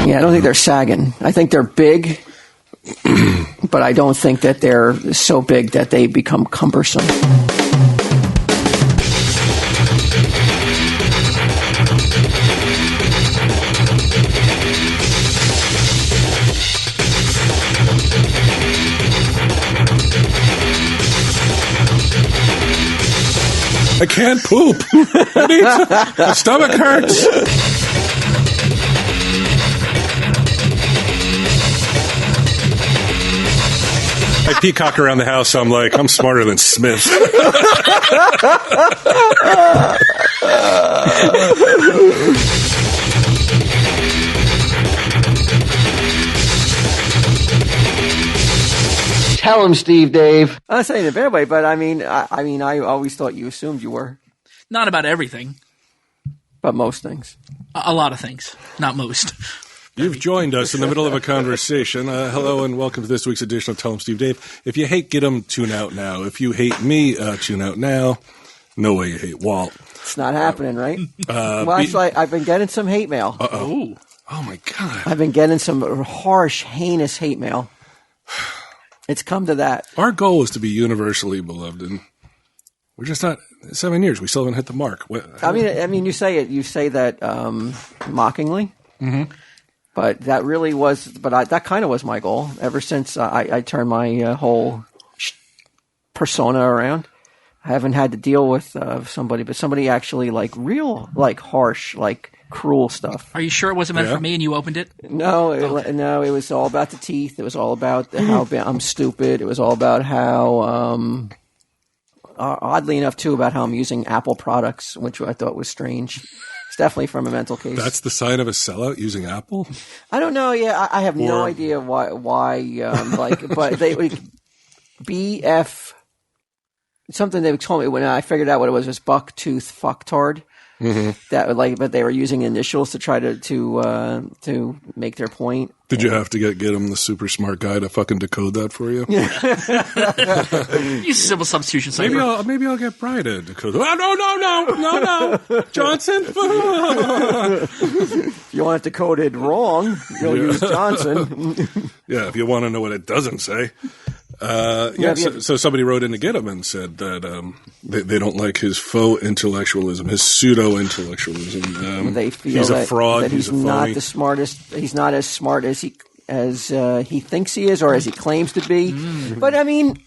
Yeah, I don't think they're sagging. I think they're big, but I don't think that they're so big that they become cumbersome. I can't poop. My stomach hurts. I peacock around the house, so I'm like, I'm smarter than Smith. Tell him, Steve, Dave. I'm not saying in a bad way, but I always thought you assumed you were. Not about everything. But most things. A lot of things. Not most. You've joined us in the middle of a conversation. Hello and welcome to this week's edition of Tell 'em Steve Dave. If you hate Get 'em, tune out now. If you hate me, tune out now. No way you hate Walt. It's not happening, right? Well, actually, I've been getting some hate mail. Uh-oh. Oh, my God. I've been getting some harsh, heinous hate mail. It's come to that. Our goal is to be universally beloved, and we're just not. 7 years, we still haven't hit the mark. I mean, you say that mockingly. Mm-hmm. But that really was, that kind of was my goal ever since I turned my whole persona around. I haven't had to deal with somebody actually like real, like harsh, like cruel stuff. Are you sure it wasn't meant for me and you opened it? No, it was all about the teeth. It was all about how I'm stupid. It was all about how, oddly enough too, about how I'm using Apple products, which I thought was strange. Definitely from a mental case. That's the sign of a sellout, using Apple? I don't know. Yeah, I have no idea why. But they BF something they told me when I figured out what it was buck tooth fucktard. Mm-hmm. But they were using initials to try to make their point. Did you have to get him, the super smart guy, to fucking decode that for you? Use a simple substitution cipher. Maybe I'll get Brian to decode it. Oh, no, Johnson. If you want it decoded wrong, you'll use Johnson. Yeah, if you want to know what it doesn't say. So somebody wrote in to get him and said that they don't like his faux intellectualism, his pseudo-intellectualism. They feel he's a fraud. That he's not the smartest. He's not as smart as he thinks he is, or as he claims to be. Mm-hmm. But I mean,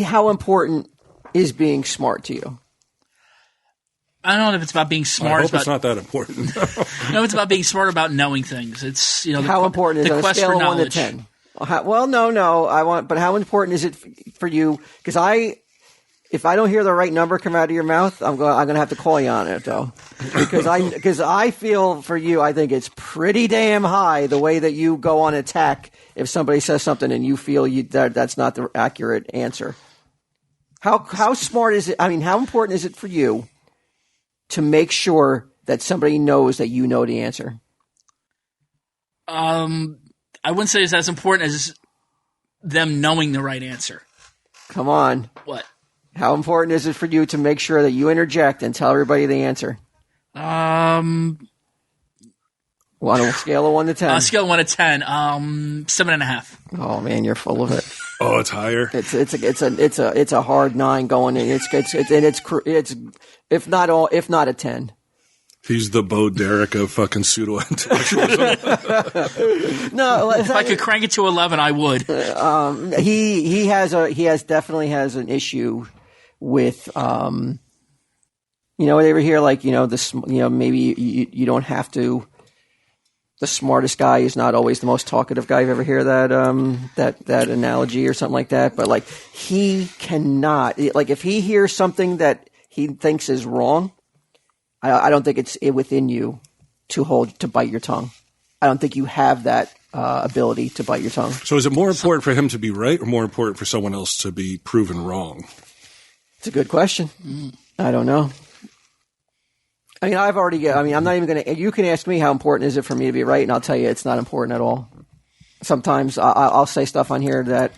how important is being smart to you? I don't know if it's about being smart. I hope it's not that important. No, it's about being smart about knowing things. It's how important is it on a scale of 1 to 10? Well, no. But how important is it for you? Because if I don't hear the right number come out of your mouth, I'm going to have to call you on it though. Because I feel for you, I think it's pretty damn high the way that you go on attack if somebody says something and you feel that's not the accurate answer. How smart is it? I mean, how important is it for you to make sure that somebody knows that you know the answer? I wouldn't say it's as important as them knowing the right answer. Come on. What? How important is it for you to make sure that you interject and tell everybody the answer? On a scale of 1 to 10. On a scale of 1 to 10, 7.5. Oh man, you're full of it. Oh, it's higher. It's a hard 9 going in. It's if not a 10. He's the Bo Derek of fucking pseudo-intellectualism. No, if I could crank it to 11, I would. He definitely has an issue with they ever hear maybe you don't have to. The smartest guy is not always the most talkative guy. You ever hear that that analogy or something like that? But he cannot. If he hears something that he thinks is wrong, I don't think it's within you to bite your tongue. I don't think you have that ability to bite your tongue. So is it more important for him to be right or more important for someone else to be proven wrong? It's a good question. I don't know. I'm not even going to, you can ask me how important is it for me to be right, and I'll tell you it's not important at all. Sometimes I'll say stuff on here that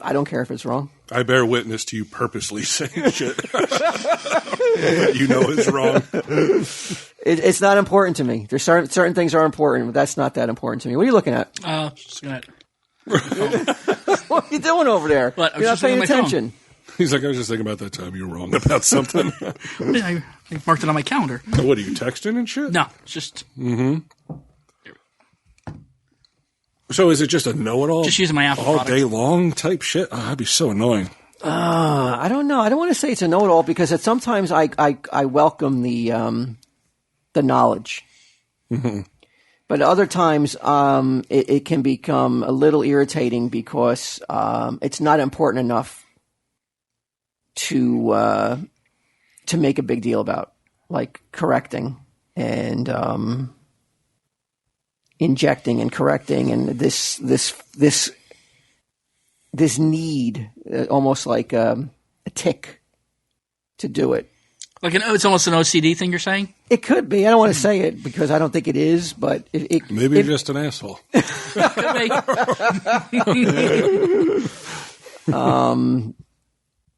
I don't care if it's wrong. I bear witness to you purposely saying shit that you know is wrong. It's not important to me. There's certain things are important, but that's not that important to me. What are you looking at? Just gonna. What are you doing over there? What? I was You're not just looking paying at my attention. He's like, I was just thinking about that time you were wrong about something. I marked it on my calendar. What are you texting and shit? No, it's just So is it just a know-it-all? Just using my Apple all product. day long type shit? Oh, that'd be so annoying. I don't know. I don't want to say it's a know-it-all because sometimes I welcome the knowledge. Mm-hmm. But other times, it can become a little irritating because it's not important enough to make a big deal about, like correcting and injecting and correcting, and this need, almost like a tick, to do it. like it's almost an OCD thing. You're saying? It could be. I don't want to say it because I don't think it is, but Maybe you're just an asshole.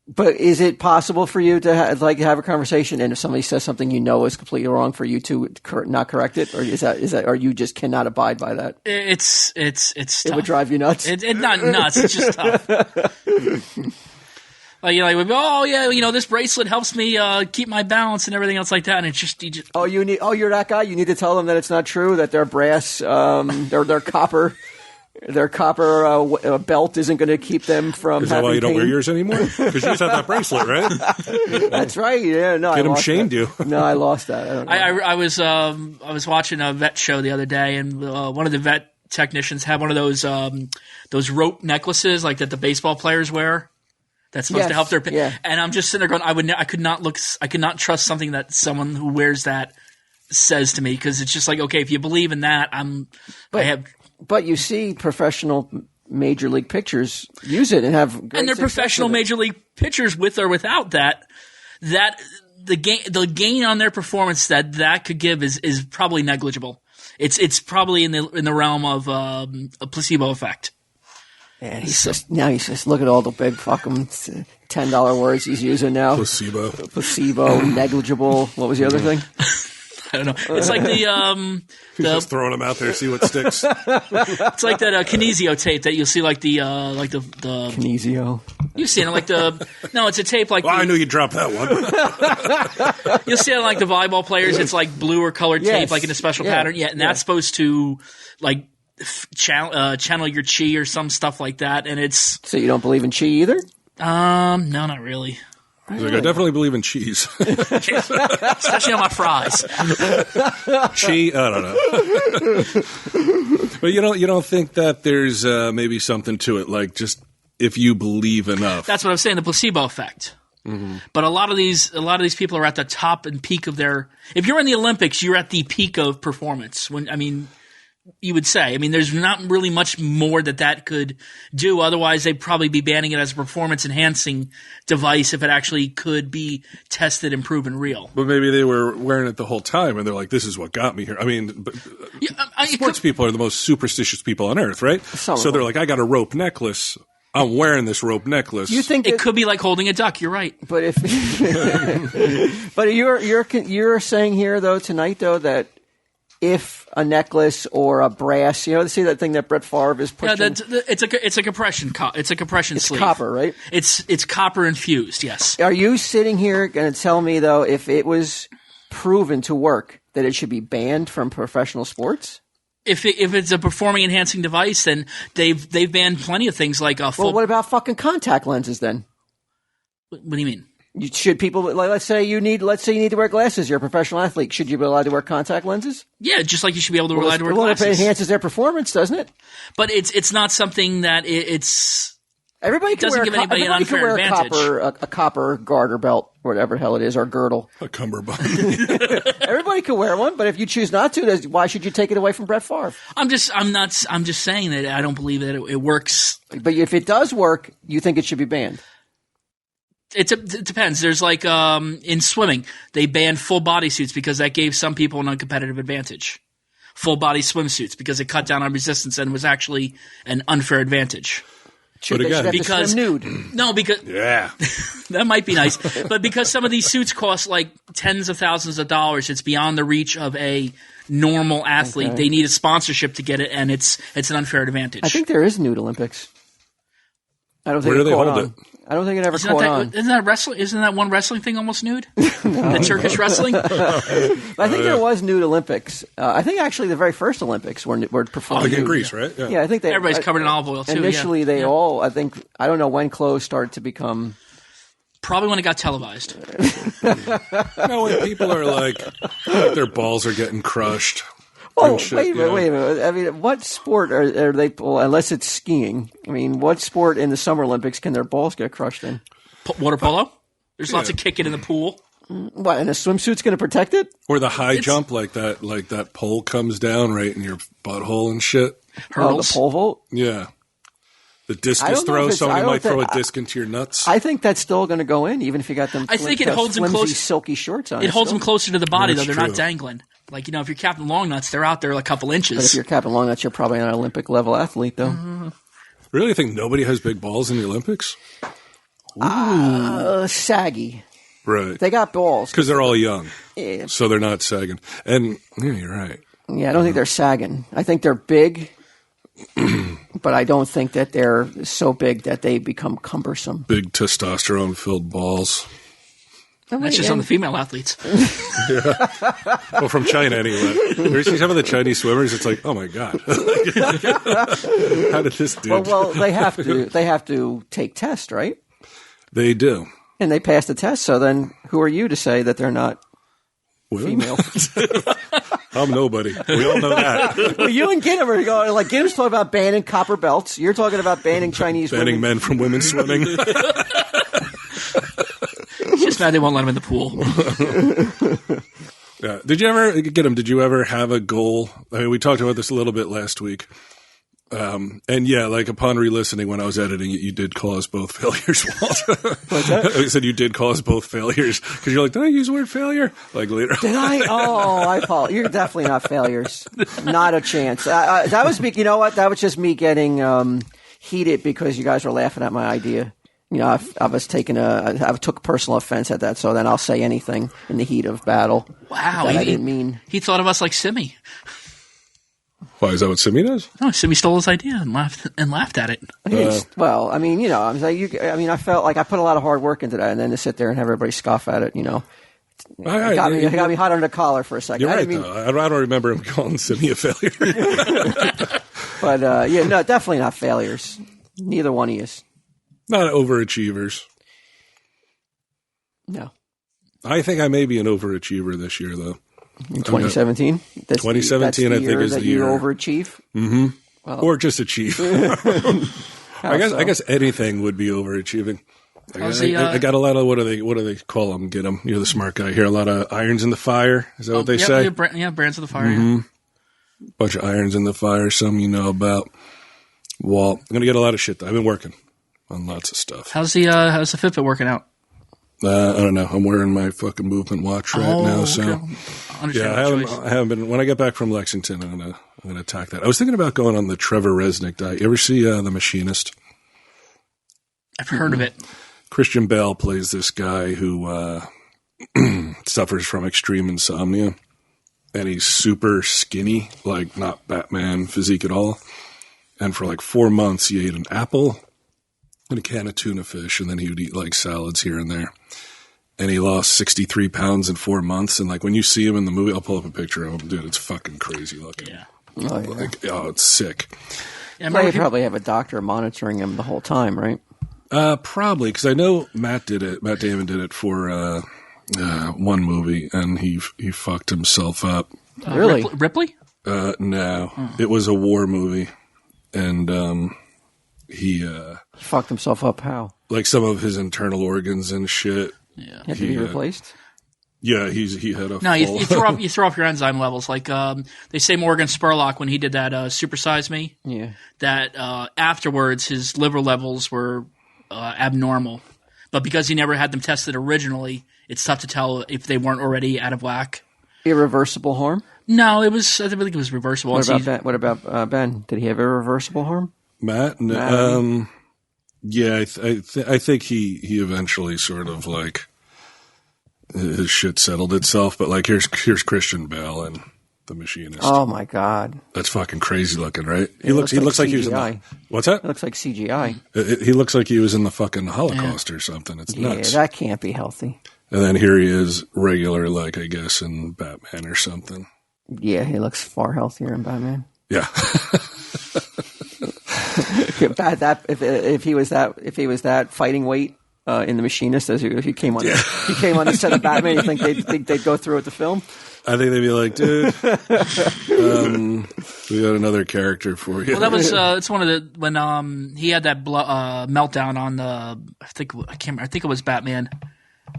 But is it possible for you to have a conversation, and if somebody says something you know is completely wrong, for you to not correct it, or is that, or you just cannot abide by that? It's tough. It would drive you nuts. It's not nuts. It's just tough. Like, you know, like, oh yeah, you know, this bracelet helps me keep my balance and everything else like that, and it's just you're that guy. You need to tell them that it's not true, that their brass, their copper. Their copper belt isn't going to keep them from. Is that why you don't wear yours anymore? Because you just had that bracelet, right? That's right. Yeah, no, Get him shamed you. No, I lost that. I don't know. I was watching a vet show the other day, and one of the vet technicians had one of those rope necklaces like that the baseball players wear. That's supposed to help their. Yeah. And I'm just sitting there going, I could not trust something that someone who wears that says to me, because it's just like, okay, if you believe in that, But you see professional major league pitchers use it and have great and they're success professional with it. major league pitchers with or without that the gain on their performance that could give is probably negligible. It's probably in the realm of a placebo effect. And he says, look at all the big fucking $10 words he's using now. Placebo, negligible. What was the other thing? I don't know. It's like He's just throwing them out there, see what sticks. It's like that Kinesio tape that you'll see, like the Kinesio. You've seen it, it's a tape like. Well, I knew you'd drop that one. You'll see it like the volleyball players. It's like blue or colored tape, like in a special pattern. Yeah, and that's supposed to like channel your chi or some stuff like that. And it's. So you don't believe in chi either? No, not really. He's like, I definitely believe in cheese. Especially on my fries. Cheese, I don't know. But you don't think that there's maybe something to it, like just if you believe enough. That's what I'm saying, the placebo effect. Mm-hmm. But a lot of these people are at the top and peak of their. If you're in the Olympics, you're at the peak of performance. You would say. There's not really much more that could do. Otherwise, they'd probably be banning it as a performance-enhancing device if it actually could be tested and proven real. But maybe they were wearing it the whole time, and they're like, this is what got me here. Sports people are the most superstitious people on earth, right? So they're like, I got a rope necklace. I'm wearing this rope necklace. You think it could be like holding a duck. You're right. But but you're saying here, though, tonight, though, that if a necklace or a brass, see that thing that Brett Favre is pushing? Yeah, it's a compression. It's a compression sleeve. It's copper, right? It's copper infused. Yes. Are you sitting here going to tell me, though, if it was proven to work, that it should be banned from professional sports? If it's a performing enhancing device, then they've banned plenty of things like a full. Well, what about fucking contact lenses then? What do you mean? Should people, let's say you need to wear glasses, you're a professional athlete, should you be allowed to wear contact lenses? Yeah, just like you should be able to allowed to wear glasses. It enhances their performance, doesn't it? But it's not something that it's. Everybody can doesn't wear, give anybody an unfair advantage. A copper garter belt, or whatever the hell it is, or girdle. A cummerbund. Everybody can wear one, but if you choose not to, why should you take it away from Brett Favre? I'm just saying that I don't believe that it works. But if it does work, you think it should be banned? It depends. There's like in swimming, they banned full body suits because that gave some people an uncompetitive advantage. Full body swimsuits because it cut down on resistance and was actually an unfair advantage. Should they have to swim nude? No, because Yeah. that might be nice, but because some of these suits cost like tens of thousands of dollars, it's beyond the reach of a normal athlete. They need a sponsorship to get it, and it's an unfair advantage. I think there is nude Olympics. I don't think Where do they caught hold on. it? I don't think it ever caught on. Isn't that wrestling? Isn't that one wrestling thing almost nude? The Turkish wrestling. I think there was nude Olympics. I think actually the very first Olympics were performed. Like in nude. Greece, right? Yeah, I think they. Everybody's covered in olive oil too. Initially, they all. I think I don't know when clothes started to become. Probably when it got televised. No, when people are like their balls are getting crushed. Oh, and shit, wait a minute. I mean, what sport are they? Well, unless it's skiing. I mean, what sport in the Summer Olympics can their balls get crushed in? Water polo. There's lots of kicking in the pool. What? And a swimsuit's going to protect it? Or the high jump, like that pole comes down right in your butthole and shit. Hurdles. Oh, the pole vault. Yeah. The I discus don't know if throw, it's- somebody I don't might throw a think- disc into your nuts. I think that's still going to go in, even if you got them. I think it holds them flimsy, close- silky shorts on. It holds them closer to the body, though. That's They're not true. dangling. Like, if you're Captain Longnuts, they're out there a couple But if inches. you're Captain Longnuts, you're probably an Olympic level athlete, though. Really think nobody has big balls in the Olympics? Saggy. Right. They got balls. Because they're all young. Yeah, So they're not sagging. And yeah, you're right. I don't think they're sagging. I think they're big, but I don't think that they're so big that they become cumbersome. Big testosterone filled balls. That's just on the female athletes. Well, from China anyway. You see some of the Chinese swimmers, it's like, oh my God. How did this do? Well, they have to. They have to take tests, right? They do. And they pass the test. So then, who are you to say that they're not Well, female? I'm nobody. We all know that. Well, you and Ginnam are going like Ginnam's talking about banning copper belts. You're talking about banning Chinese Banning women. men from women's swimming. It's just now they won't let them in the pool. Yeah. Did you ever get him? Did you ever have a goal? I mean, we talked about this a little bit last week. And yeah, like upon re-listening when I was editing it, you did cause both failures, Walt. What's that? I said you did cause both failures because you're like, did I use the word failure? Like later. Did I? Oh, I apologize. You're definitely not failures. Not a chance. That was me. You know what? That was just me getting heated because you guys were laughing at my idea. You know, I took personal offense at that. So then I'll say anything in the heat of battle. Wow. that I didn't mean. He thought of us like Simi. Why is that what Simi does? No, Simi stole his idea and laughed at it. Well, I mean, you know, I felt like I put a lot of hard work into that, and then to sit there and have everybody scoff at it, you know, it got me hot under the collar for a second. You're I right, didn't mean, though. I don't remember him calling Simi a failure. but no, definitely not failures. Neither one of you is. Not overachievers. No. I think I may be an overachiever this year, though. In 2017? 2017, I think, is the you year. overachieve? Or just achieve. I guess anything would be overachieving. I got a lot of what do they call them? Get them. You're the smart guy here. A lot of irons in the fire. Is that what they say? Yeah, brands of the fire. Yeah. Bunch of irons in the fire. Some you know about. Well, I'm gonna get a lot of shit. I've been working on lots of stuff. How's the Fitbit working out? I don't know. I'm wearing my fucking movement watch right now. So Okay. yeah, I haven't been. When I get back from Lexington, I'm gonna attack that. I was thinking about going on the Trevor Resnick diet. You ever see The Machinist? I've heard of it. Christian Bale plays this guy who suffers from extreme insomnia, and he's super skinny, like not Batman physique at all. And for like 4 months, he ate an apple and a can of tuna fish, and then he would eat like salads here and there. And he lost 63 pounds in 4 months. And like when you see him in the movie, I'll pull up a picture of him, dude. It's fucking crazy looking. Yeah. Oh, yeah. Like, it's sick. Yeah, Well, you probably have a doctor monitoring him the whole time, right? Probably, because I know Matt did it. Matt Damon did it for one movie, and he fucked himself up. Really? Ripley? No, it was a war movie, and he He fucked himself up how? like some of his internal organs and shit. Yeah. Had to be replaced? Yeah, he had a No, full- you throw off your enzyme levels. Like they say Morgan Spurlock when he did that Supersize Me, Yeah. that afterwards his liver levels were abnormal. But because he never had them tested originally, it's tough to tell if they weren't already out of whack. Irreversible harm? No, I think it was reversible. What about Ben? Did he have irreversible harm? Matt. Matt. Yeah, I think he eventually sort of like his shit settled itself. But like here's Christian Bale and The Machinist. Oh my God, That's fucking crazy looking, right? It looks He looks like he was in the, CGI. what's that? It looks like CGI. He looks like he was in the fucking Holocaust or something. It's nuts. Yeah, that can't be healthy. And then here he is, regular, like I guess in Batman or something. Yeah, he looks far healthier in Batman. Yeah. If he was that fighting weight in The Machinist, as if he came on the set of Batman, you think they'd go through with the film? I think they'd be like, dude, we got another character for you. Well, that was it's one of the when he had that meltdown on the I think it was Batman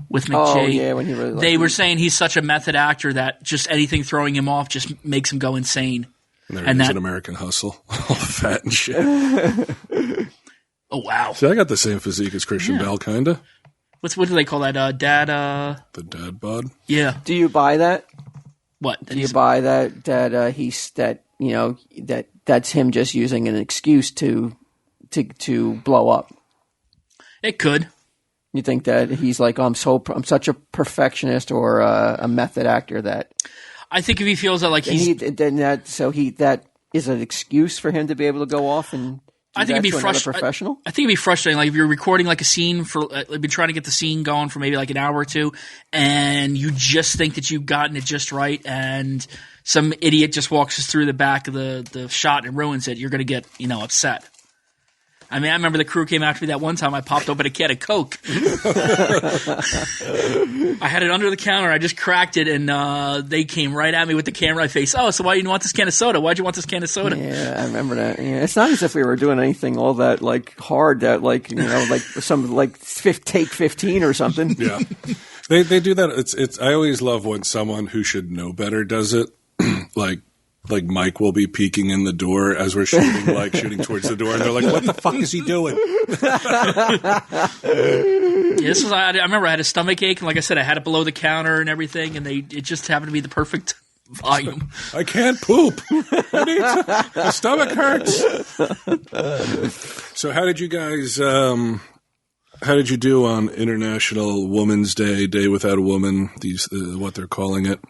with McJay. Oh yeah, when he really they were saying he's such a method actor that just anything throwing him off just makes him go insane. And he's an American Hustle, all fat and shit. Oh wow! See, I got the same physique as Christian Bale, kinda. What do they call that? Dad. The dad bod. Yeah. Do you buy that? What? Do you buy that that's him just using an excuse to blow up? It could. You think that he's like, I'm such a perfectionist or a method actor that I think if he feels that like that is an excuse for him to be able to go off and I think it'd be professional. I think it'd be frustrating. Like if you're recording like a scene for, like, been trying to get the scene going for maybe like an hour or two, and you just think that you've gotten it just right, and some idiot just walks us through the back of the shot and ruins it. You're going to get upset. I mean, I remember the crew came after me that one time. I popped open a can of Coke. I had it under the counter. I just cracked it, and they came right at me with the camera face. Oh, so why didn't you want this can of soda? Why'd you want this can of soda? Yeah, I remember that. Yeah, it's not as if we were doing anything all that like hard that like like some like take 15 or something. Yeah, they do that. It's. I always love when someone who should know better does it. Like Mike will be peeking in the door as we're shooting towards the door, and they're like, "What the fuck is he doing?" Yeah, I remember I had a stomach ache, and like I said, I had it below the counter and everything, and it just happened to be the perfect volume. I can't poop. My stomach hurts. So, how did you guys? How did you do on International Women's Day, Day Without a Woman? These what they're calling it.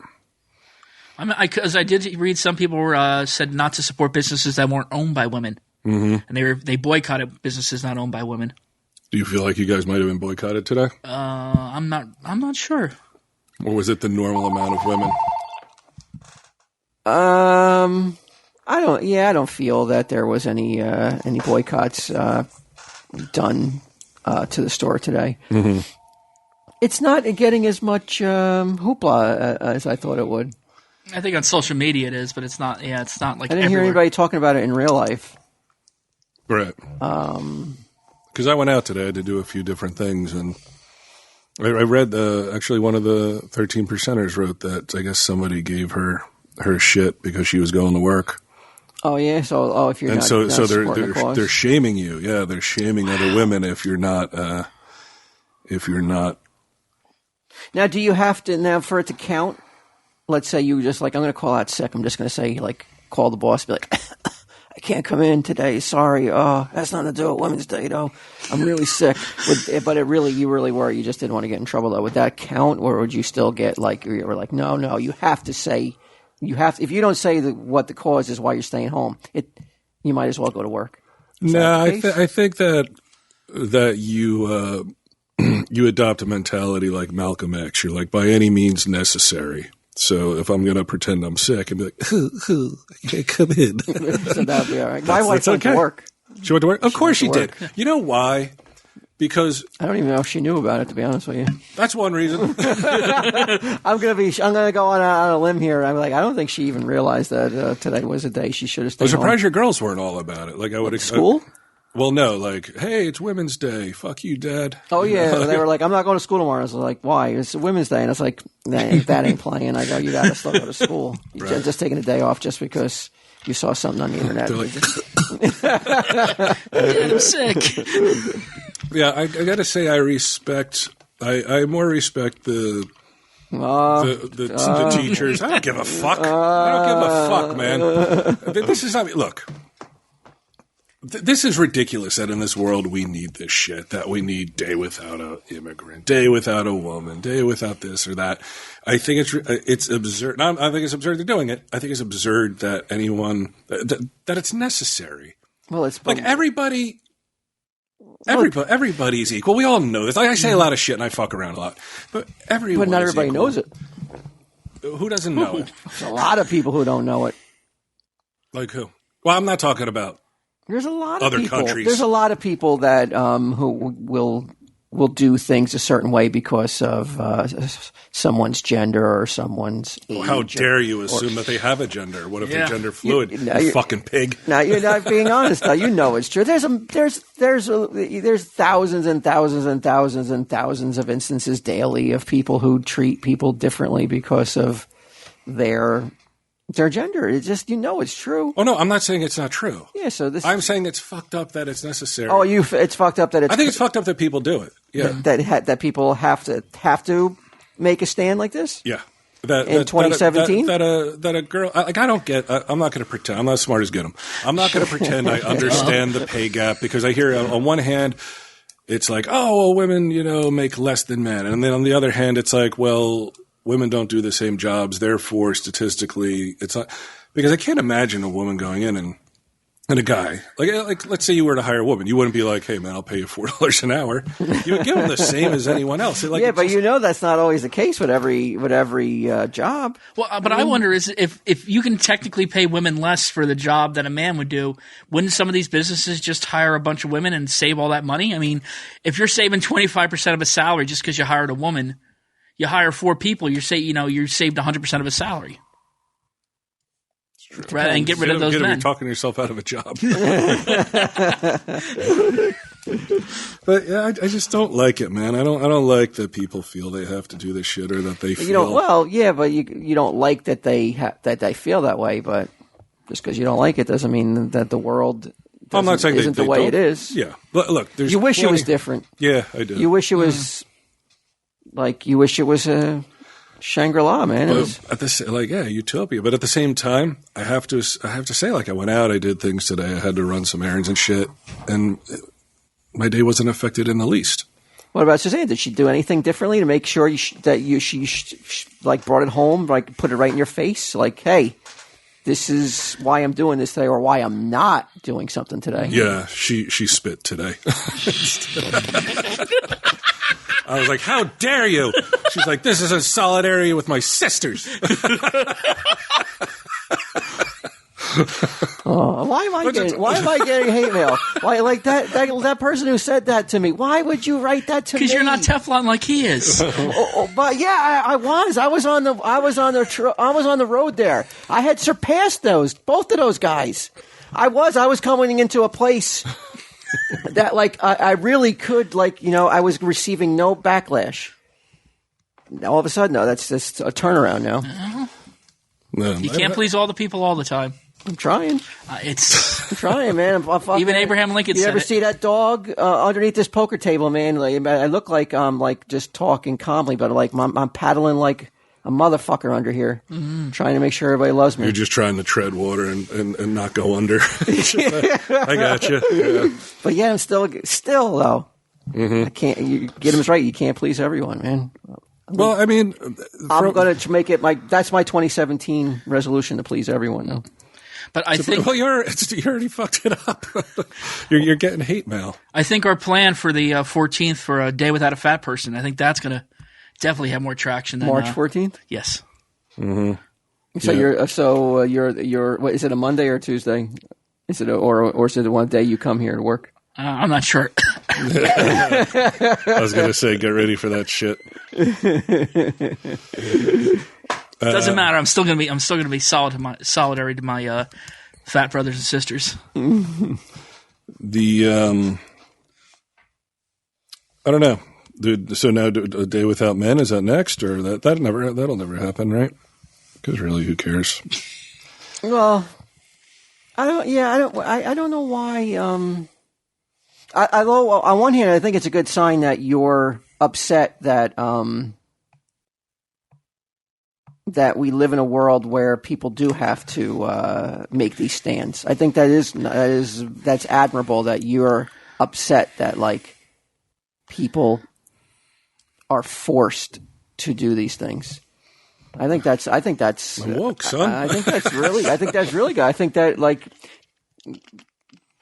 I mean, because I did read some people said not to support businesses that weren't owned by women, and they boycotted businesses not owned by women. Do you feel like you guys might have been boycotted today? I'm not sure. Or was it the normal amount of women? I don't feel that there was any boycotts done to the store today. Mm-hmm. It's not getting as much hoopla as I thought it would. I think on social media it is, but it's not. Yeah, it's not like I didn't hear anybody talking about it in real life. Right. Because I went out today to do a few different things, and I read actually one of the 13 percenters wrote that I guess somebody gave her shit because she was going to work. Oh yeah. So if you're and not, so not they're shaming you. Yeah, they're shaming other women if you're not. Now, do you have to for it to count? Let's say you just like, I'm going to call out sick. I'm just going to say, like, call the boss, be like, I can't come in today. Sorry. Oh, that's nothing to do with Women's Day, though. I'm really sick. But you really were. You just didn't want to get in trouble, though. Would that count, or would you still get like, you were like, no, you have to say, if you don't say what the cause is why you're staying home, you might as well go to work. No, I think that you you adopt a mentality like Malcolm X. You're like, by any means necessary. So if I'm going to pretend I'm sick and be like, I can't come in. So that would be all right. My wife went to work. She went to work? Of course she did. You know why? Because I don't even know if she knew about it, to be honest with you. That's one reason. I'm gonna go on a limb here. I'm like, I don't think she even realized that today was a day she should have stayed I'm surprised home. your girls weren't all about it. Like I would expect. School? Well, no, like, hey, it's Women's Day. Fuck you, Dad. Oh, yeah. They were like, I'm not going to school tomorrow. I was like, why? It's Women's Day. And I was like, that ain't playing. I go, you got to still go to school. Right. You're just taking a day off just because you saw something on the internet. They're like, I'm sick. Yeah, I got to say, I more respect the teachers. I don't give a fuck. I don't give a fuck, man. This is, look. this is ridiculous that in this world we need this shit, that we need day without an immigrant, day without a woman, day without this or that. I think it's absurd. I think it's absurd they're doing it. I think it's absurd that anyone that it's necessary. Well, it's like everybody's equal. We all know this. Like, I say a lot of shit and I fuck around a lot, but not everybody knows it. Who doesn't know it? There's a lot of people who don't know it. Like who? Well, I'm not talking about. There's a lot of other people. Countries. There's a lot of people that who will do things a certain way because of someone's gender or someo's age. How dare you assume that they have a gender? What if they're gender fluid? You fucking pig. Now you're not being honest. Now you know it's true. There's thousands and thousands and thousands and thousands of instances daily of people who treat people differently because of their gender. It's just, it's true. Oh no, I'm not saying it's not true. Yeah, so I'm saying it's fucked up that it's necessary. Oh, it's fucked up that it's. I think it's fucked up that people do it. Yeah, that people have to make a stand like this. Yeah, in 2017, that a girl like I don't get. I'm not going to pretend. I'm not as smart as Gidim. I'm not going to pretend I understand the pay gap because I hear on one hand it's like, oh, well, women make less than men, and then on the other hand it's like, well, women don't do the same jobs, therefore statistically it's not, because I can't imagine a woman going in and a guy like let's say you were to hire a woman, you wouldn't be like, hey man, I'll pay you $4 an hour. You would give them the same as anyone else. Yeah, but that's not always the case with every job. Well, but I wonder is if you can technically pay women less for the job that a man would do, wouldn't some of these businesses just hire a bunch of women and save all that money? I mean, if you're saving 25% of a salary just because you hired a woman, you hire 4 people, you saved 100% of a salary. Rather than get rid of those men. You're talking yourself out of a job. But yeah, I just don't like it, man. I don't like that people feel they have to do this shit or that they feel. But you don't like that they feel that way. But just because you don't like it doesn't mean that the world I'm not saying isn't the way it is. Yeah, but look, you wish it was different. Yeah, I do. You wish it was a Shangri-La, man. Utopia. But at the same time, I have to say, like, I went out, I did things today, I had to run some errands and shit, and my day wasn't affected in the least. What about Suzanne? Did she do anything differently to make sure she brought it home, like put it right in your face, like, hey, this is why I'm doing this today, or why I'm not doing something today? Yeah, she spit today. I was like, how dare you? She's like, this is in solidarity with my sisters. Why am I getting hate mail? Why, like that person who said that to me? Why would you write that to me? Because you're not Teflon like he is. But yeah, I was. I was on the road there. I had surpassed both of those guys. I was coming into a place that I really could I was receiving no backlash. All of a sudden, no, that's just a turnaround now. You can't please all the people all the time. I'm trying. I'm trying, man. Even Abraham Lincoln said it. You ever see that dog underneath this poker table, man? I look like I'm just talking calmly, but I'm paddling like a motherfucker under here, trying to make sure everybody loves me. You're just trying to tread water and not go under. I got you. Yeah. But yeah, I'm still though. Mm-hmm. I can't. You get him right. You can't please everyone, man. Well, I mean, I'm going to make it that's my 2017 resolution to please everyone, though. But I think you already fucked it up. You're getting hate mail. I think our plan for the 14th for a day without a fat person, I think that's going to definitely have more traction than March 14th. Yes. Mm-hmm. So you're what is it, a Monday or Tuesday? Is it or is it one day you come here to work? I'm not sure. I was going to say, get ready for that shit. Doesn't matter. I'm still going to be solidary to my fat brothers and sisters. I don't know. So now, a day without men, is that next, or that'll never happen, right? Because really, who cares? Well, I don't know why. Although on one hand, I think it's a good sign that you're upset that that we live in a world where people do have to make these stands. I think that's admirable that you're upset that like people are forced to do these things. I think that's I'm woke, son. I think that's really good. I think that like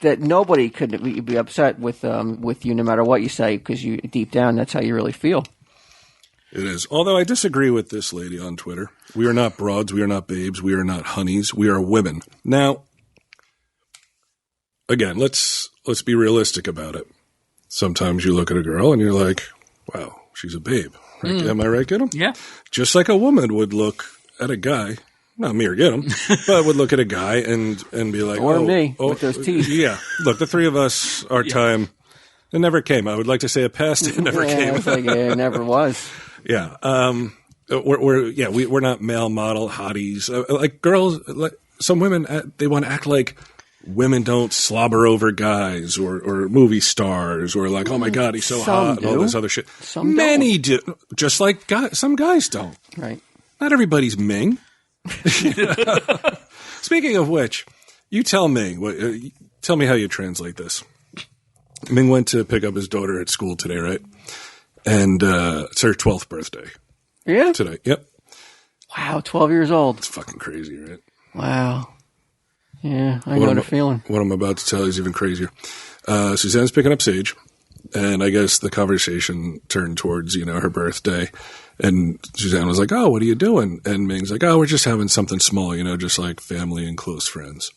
that nobody could be upset with you no matter what you say, because you deep down that's how you really feel. It is. Although I disagree with this lady on Twitter. We are not broads. We are not babes. We are not honeys. We are women. Now, again, let's be realistic about it. Sometimes you look at a girl and you're like, wow, she's a babe. Right? Am I right, Gidim? Yeah. Just like a woman would look at a guy, not me or Gidim, but would look at a guy and be like, or me with those teeth. Yeah. Look, the three of us, our time, it never came. I would like to say it passed. It never came. It's like, it never was. Yeah. We're not male model hotties. Like girls, like some women, they want to act like women don't slobber over guys or movie stars or like, oh my God, he's so hot and all this other shit. Many do. Just like some guys don't. Right. Not everybody's Ming. Speaking of which, you tell me, tell me how you translate this. Ming went to pick up his daughter at school today, right? And it's her 12th birthday. Yeah? Today. Yep. Wow, 12 years old. It's fucking crazy, right? Wow. Yeah, I know the feeling. What I'm about to tell you is even crazier. Suzanne's picking up Sage, and I guess the conversation turned towards, her birthday. And Suzanne was like, oh, what are you doing? And Ming's like, oh, we're just having something small, just like family and close friends.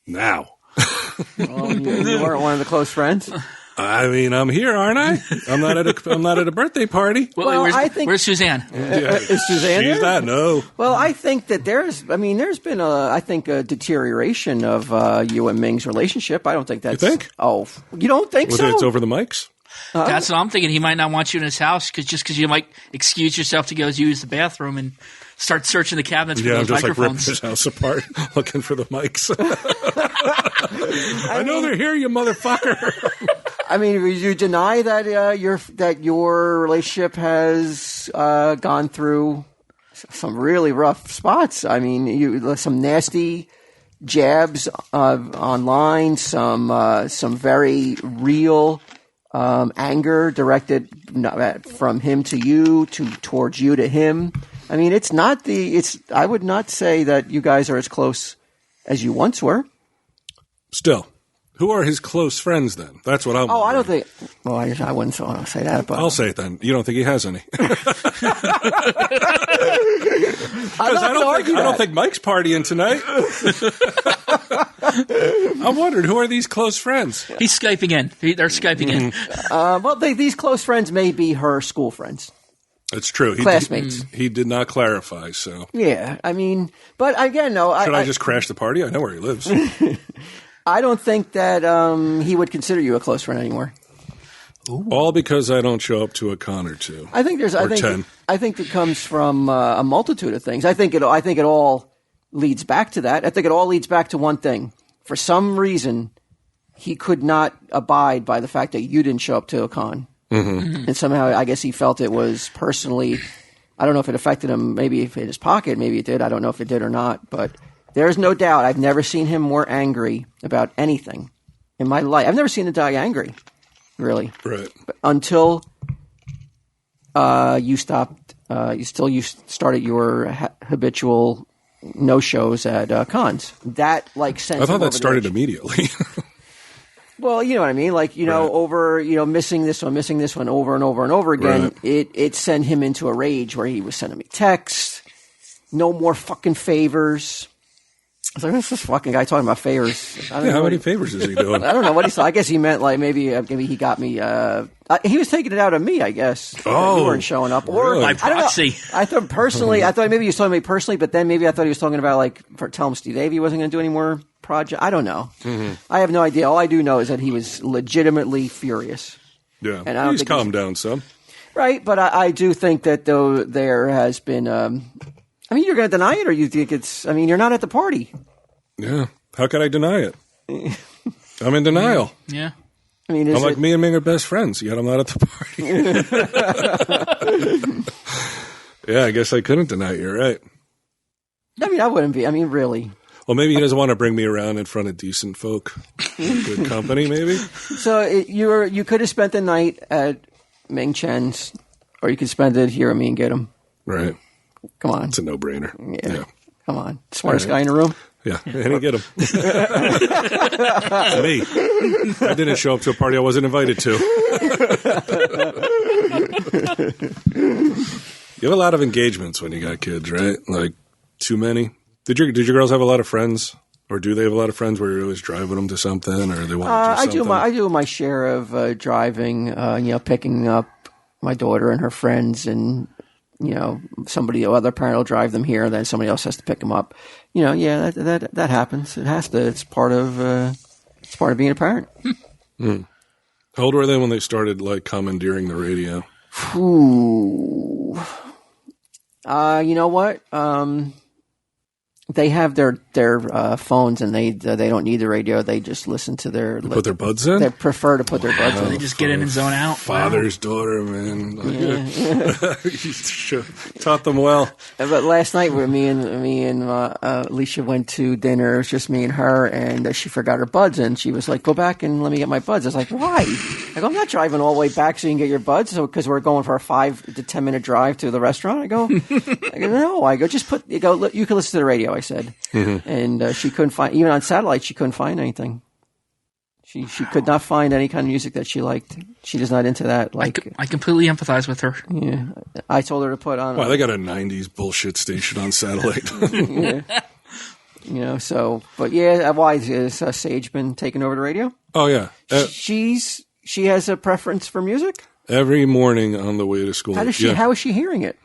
Now. Well, you weren't one of the close friends? I mean, I'm here, aren't I? I'm not at a birthday party. Well, where's Suzanne? Is Suzanne She's there? not, no. Well, I think that there's been a deterioration of you and Ming's relationship. I don't think that's... You think? Oh, you don't think so? It's over the mics? That's what I'm thinking. He might not want you in his house because you might excuse yourself to go use the bathroom and start searching the cabinets for those microphones. Like ripping his house apart looking for the mics. I know they're here, you motherfucker. I mean, would you deny that your relationship has gone through some really rough spots? I mean, some nasty jabs online, some very real anger directed from him to you, towards you to him. I mean, I would not say that you guys are as close as you once were. Still, who are his close friends then? That's what I'm wondering. I don't think... Well, I wouldn't say that, but... I'll say it then. You don't think he has any? I don't think Mike's partying tonight. I'm wondering, who are these close friends? He's Skyping in. They're Skyping in. These close friends may be her school friends. It's true. Classmates. He did not clarify, so... Yeah, I mean... But again, no... Should I just crash the party? I know where he lives. I don't think that he would consider you a close friend anymore. Ooh. All because I don't show up to a con or two. I think 10. I think it comes from a multitude of things. I think it all leads back to that. I think it all leads back to one thing. For some reason, he could not abide by the fact that you didn't show up to a con. Mm-hmm. And somehow, I guess he felt it was personally... I don't know if it affected him, maybe if in his pocket, maybe it did. I don't know if it did or not, but... There's no doubt I've never seen him more angry about anything in my life. I've never seen a guy angry, really. Right. But until you stopped, you started your habitual no-shows at cons. That, sent I thought him that over started the edge. immediately. Well, you know what I mean? Right. Over, missing this one over and over and over again, right. It sent him into a rage where he was sending me texts, no more fucking favors. I was like, what's this fucking guy talking about favors? How many favors is he doing? I don't know what he said. I guess he meant maybe he got me. He was taking it out of me, I guess. Oh, you weren't showing up, or really? By proxy. I thought personally. I thought maybe he was talking to me personally, but then maybe I thought he was talking about tell him Steve Davey wasn't going to do any more project. I don't know. Mm-hmm. I have no idea. All I do know is that he was legitimately furious. Yeah, and he's calmed down some. Right, but I do think that though there has been. I mean, you're going to deny it, or you think it's... I mean, you're not at the party. Yeah. How could I deny it? I'm in denial. Yeah. I mean, I'm like, me and Ming are best friends, yet I'm not at the party. Yeah, I guess I couldn't deny it. You're right. I mean, I wouldn't be. I mean, really. Well, maybe he doesn't want to bring me around in front of decent folk. Good company, maybe. So you could have spent the night at Ming Chen's, or you could spend it here at me and get him. Right. Come on. It's a no-brainer. Yeah. Come on. Smartest guy in the room. Yeah, and he get him. Me. I didn't show up to a party I wasn't invited to. You have a lot of engagements when you got kids, right? Like, too many. Did your girls have a lot of friends, or do they have a lot of friends where you're always driving them to something, or they want to do something? I do my share of driving. Picking up my daughter and her friends, and other parent will drive them here, and then somebody else has to pick them up. That happens. It has to. It's part of being a parent. How old were they when they started like commandeering the radio? Ooh. You know what? They have their phones, and they don't need the radio. They just listen to their. Put their buds in. They prefer to put their buds in. They just get in and zone out. Father's daughter, man. You taught them well. But last night, me and Alicia went to dinner. It was just me and her, and she forgot her buds, and she was like, "Go back and let me get my buds." I was like, "Why?" I go, "I'm not driving all the way back so you can get your buds." So because we're going for a 5 to 10 minute drive to the restaurant, I go, "No." I go, "Just put." You go, "Look, you can listen to the radio." I said, and she couldn't find, even on satellite, she couldn't find anything. She could not find any kind of music that she liked. She is not into that. Like, I completely empathize with her. Yeah, I told her to put on. Wow, they got a '90s bullshit station on satellite. Yeah. But yeah, why is Sage been taking over the radio? Oh yeah, she has a preference for music. Every morning on the way to school. How is she hearing it?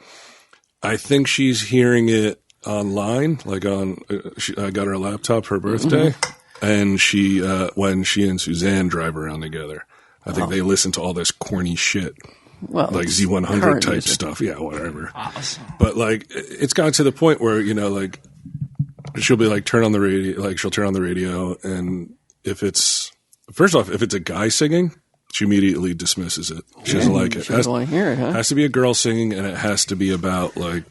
I think she's hearing it online, like I got her a laptop for her birthday, and she when she and Suzanne drive around together, I think they listen to all this corny shit, like Z100 type stuff. Yeah, whatever. Awesome. But like, it's gotten to the point where like she'll be like, turn on the radio, like she'll turn on the radio, and if it's a guy singing, she immediately dismisses it. She doesn't like it. She doesn't want to hear it. Huh? Has to be a girl singing, and it has to be about like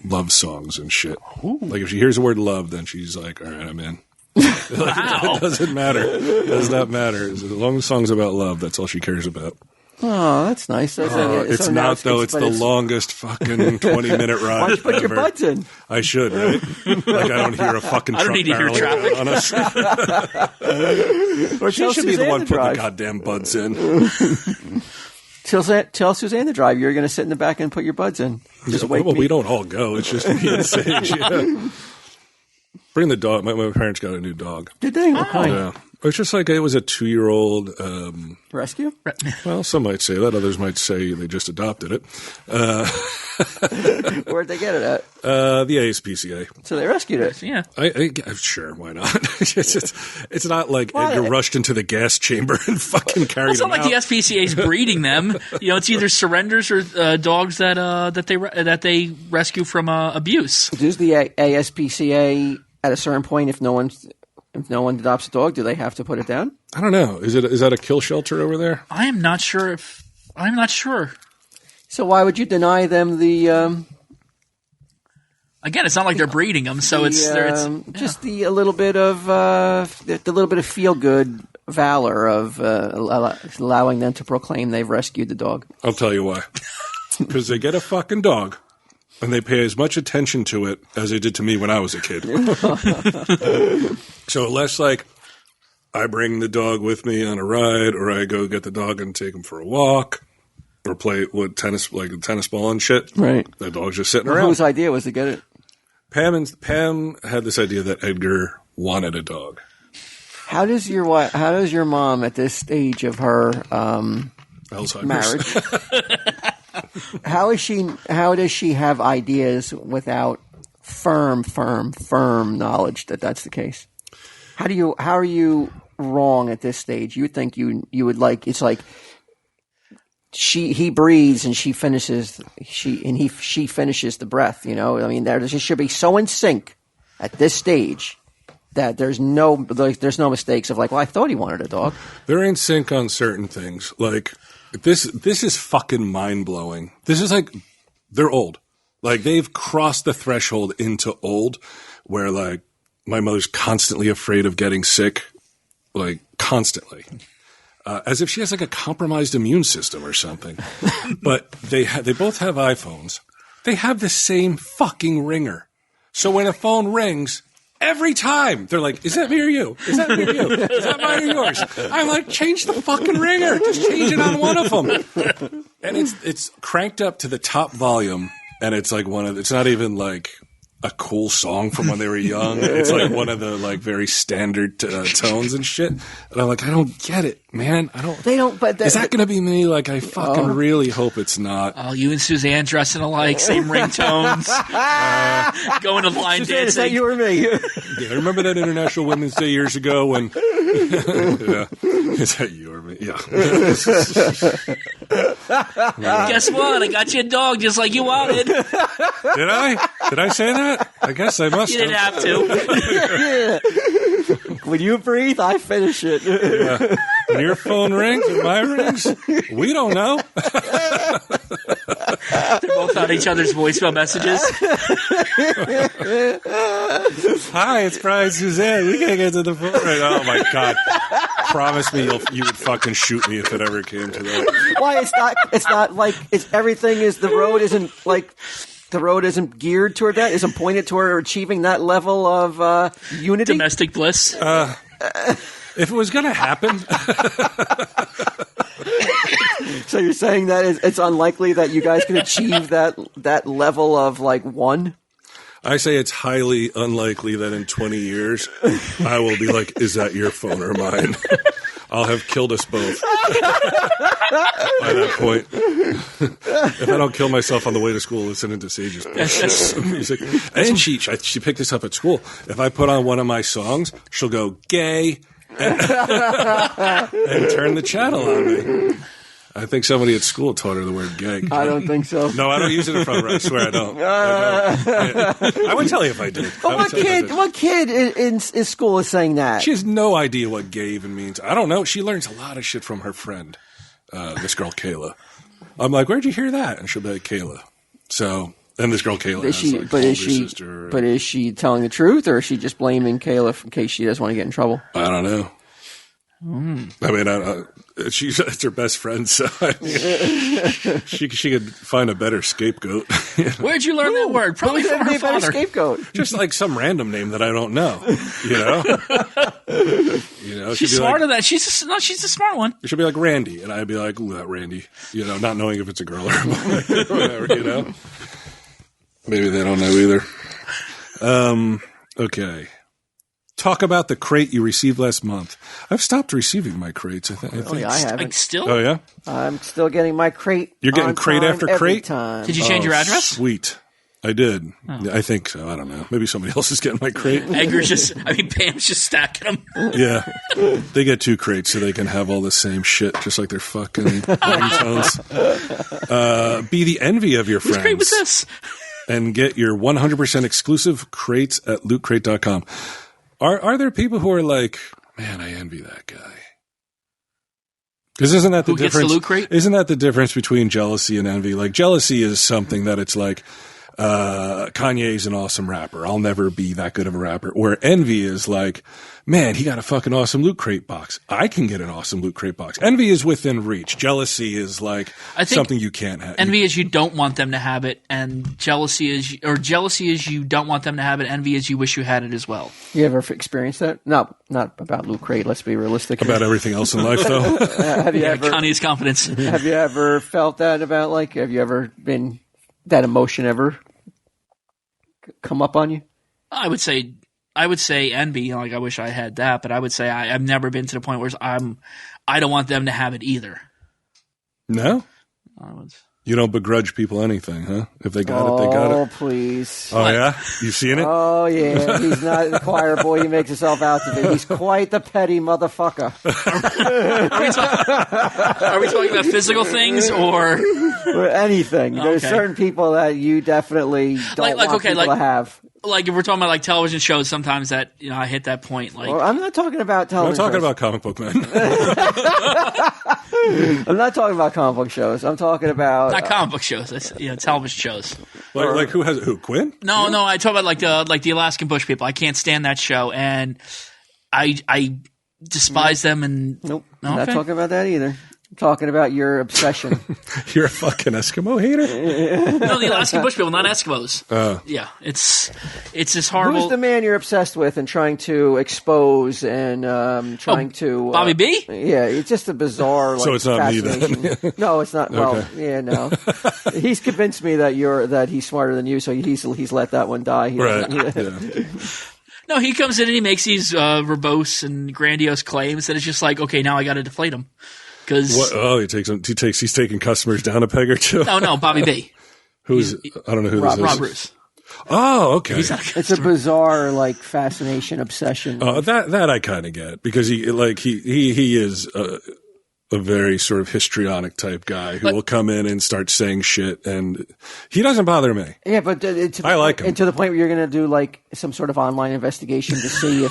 love songs and shit. Ooh. Like if she hears the word love, then she's like, all right, I'm in. It doesn't matter. It does not matter. As long as the song's about love, that's all she cares about. Oh, that's nice. It's not, though. It's the longest fucking 20-minute ride. Why don't you put your buds in? I should, right? Like I don't hear a fucking truck barreling on us. Or she should be the one putting the goddamn buds in. Tell Suzanne to drive. You're going to sit in the back and put your buds in. We don't all go. It's just me and Sage. Yeah. Bring the dog. My parents got a new dog. Did they? Okay. Yeah. It's just like it was a 2-year-old. Rescue? Well, some might say that. Others might say they just adopted it. Where'd they get it at? The ASPCA. So they rescued it. Yeah. Sure, why not? It's not like Edgar rushed into the gas chamber and fucking carried them out. It's not like the SPCA is breeding them. It's either surrenders or dogs that they rescue from abuse. Does the ASPCA at a certain point, if no one adopts a dog, do they have to put it down? I don't know. Is that a kill shelter over there? I'm not sure. So why would you deny them the? Again, it's not like they're breeding them, so it's just a little bit of feel good valor of allowing them to proclaim they've rescued the dog. I'll tell you why. Because they get a fucking dog. And they pay as much attention to it as they did to me when I was a kid. So less like I bring the dog with me on a ride, or I go get the dog and take him for a walk, or play with tennis, like a tennis ball and shit. Right. The dog's just sitting around. Whose idea was to get it? Pam had this idea that Edgar wanted a dog. How does your mom at this stage of her Alzheimer's marriage? How does she have ideas without firm knowledge that that's the case? How are you wrong at this stage? You think you would like, it's like he breathes and she finishes the breath, I mean, there should be so in sync at this stage that there's no mistakes of like, well, I thought he wanted a dog. They're in sync on certain things. Like this is fucking mind blowing. This is like, they're old. Like they've crossed the threshold into old where like my mother's constantly afraid of getting sick, like constantly. As if she has like a compromised immune system or something. But they both have iPhones. They have the same fucking ringer. So when a phone rings, every time they're like, is that me or you? Is that me or you? Is that mine or yours? I'm like, change the fucking ringer. Just change it on one of them. And it's cranked up to the top volume. And it's like it's not even like a cool song from when they were young. It's like one of the like very standard tones and shit. And I'm like, I don't get it, man. They don't. But is that going to be me? Like, I fucking really hope it's not. Oh, you and Suzanne dressing alike, same ringtones, going to line Suzanne, dancing. is that you or me? Yeah, remember that International Women's Day years ago when? Yeah, is that you or me? Yeah. Guess what? I got you a dog just like you wanted. Did I? Did I say that? I guess I must You didn't have to. When you breathe, I finish it. Yeah. When your phone rings or my rings, we don't know. They're both on each other's voicemail messages. Hi, it's Brian Suzanne. We can't get to the phone right now. Oh my god! Promise me you would fucking shoot me if it ever came to that. Why? It's not like everything is. The road isn't like. The road isn't geared toward that. Isn't pointed toward achieving that level of unity. Domestic bliss. If it was going to happen, So you're saying that it's unlikely that you guys can achieve that level of like one? I say it's highly unlikely that in 20 years I will be like, "Is that your phone or mine?" I'll have killed us both by that point. If I don't kill myself on the way to school listening to Sage's music. And she picked this up at school. If I put on one of my songs, she'll go, "Gay," and turn the channel on me. I think somebody at school taught her the word gay. I don't think so. No, I don't use it in front of her. I swear I don't. I would tell you if I did. But what kid in school is saying that? She has no idea what gay even means. I don't know. She learns a lot of shit from her friend, this girl Kayla. I'm like, where'd you hear that? And she'll be like, Kayla. So, and this girl Kayla has like an older sister. But is she telling the truth, or is she just blaming Kayla in case she doesn't want to get in trouble? I don't know. I mean, it's her best friend, so she could find a better scapegoat. Where'd you learn that word? Probably from her Be a better father. scapegoat. Just like some random name that I don't know. You know, She's smart at that. She's a smart one. It should be like Randy, and I'd be like, "Ooh, that Randy." You know, not knowing if it's a girl or a boy, or whatever. You know, maybe they don't know either. Okay. Talk about the crate you received last month. I've stopped receiving my crates. I think. I haven't. Like still? Oh yeah, I'm still getting my crate. You're getting on crate time after every crate? time. Did you change your address? Sweet. I did. I think so. I don't know. Maybe somebody else is getting my crate. Pam's just stacking them. Yeah. They get 2 crates so they can have all the same shit, just like their fucking ringtones. Be the envy of your friends. Whose crate was this? And get your 100% exclusive crates at lootcrate.com. Are there people who are like, man, I envy that guy? Because isn't that the Who gets difference? the Loot Crate? Isn't that the difference between jealousy and envy? Like jealousy is something that it's like, Kanye's an awesome rapper. I'll never be that good of a rapper. Where envy is like, man, he got a fucking awesome Loot Crate box. I can get an awesome Loot Crate box. Envy is within reach. Jealousy is like something you can't have. Envy is you don't want them to have it, and jealousy is you don't want them to have it. Envy is you wish you had it as well. You ever experienced that? No, not about Loot Crate. Let's be realistic. About everything else in life, though. Have you ever? Kanye's confidence. Have you ever felt that about like? Have you ever been that emotion ever come up on you? I would say envy. Like I wish I had that, but I would say I've never been to the point where I don't want them to have it either. No? You don't begrudge people anything, huh? If they got it, they got it. Oh, please. Oh, yeah? You seen it? Oh, yeah. He's not the choir boy he makes himself out to be. He's quite the petty motherfucker. Are we talking about physical things or Or anything. There's certain people that you definitely don't want people to have. like if we're talking about like television shows, sometimes that I hit that point. Like Well, I'm not talking about I'm television. talking shows. about comic book men. I'm not talking about comic book shows. I'm talking about not comic book shows, that's television shows. like who? Quinn? No, I talk about like the Alaskan Bush people. I can't stand that show, and I despise them. And Nope. No, I'm not okay. talking about that either. I'm talking about your obsession. You're a fucking Eskimo hater. no, the Alaskan Bush people, not Eskimos. Yeah, it's this horrible. Who's the man you're obsessed with and trying to expose and trying to Bobby B? Yeah, it's just a bizarre. Like, So it's not me then. fascination. No, it's not. Well, Okay. yeah, no. He's convinced me that he's smarter than you, so he's let that one die. He Right. doesn't- Yeah. No, he comes in and he makes these verbose and grandiose claims that it's just like, okay, now I got to deflate him because What? Oh, he's taking customers down a peg or two. no, Bobby B. Who's I don't know who Rob this is. Rob Bruce. Oh, okay. He's not a It's a customer. bizarre like fascination, obsession. That I kind of get because he is a very sort of histrionic type guy who will come in and start saying shit, and he doesn't bother me. Yeah, but I like him. and to the point where you're going to do like some sort of online investigation to see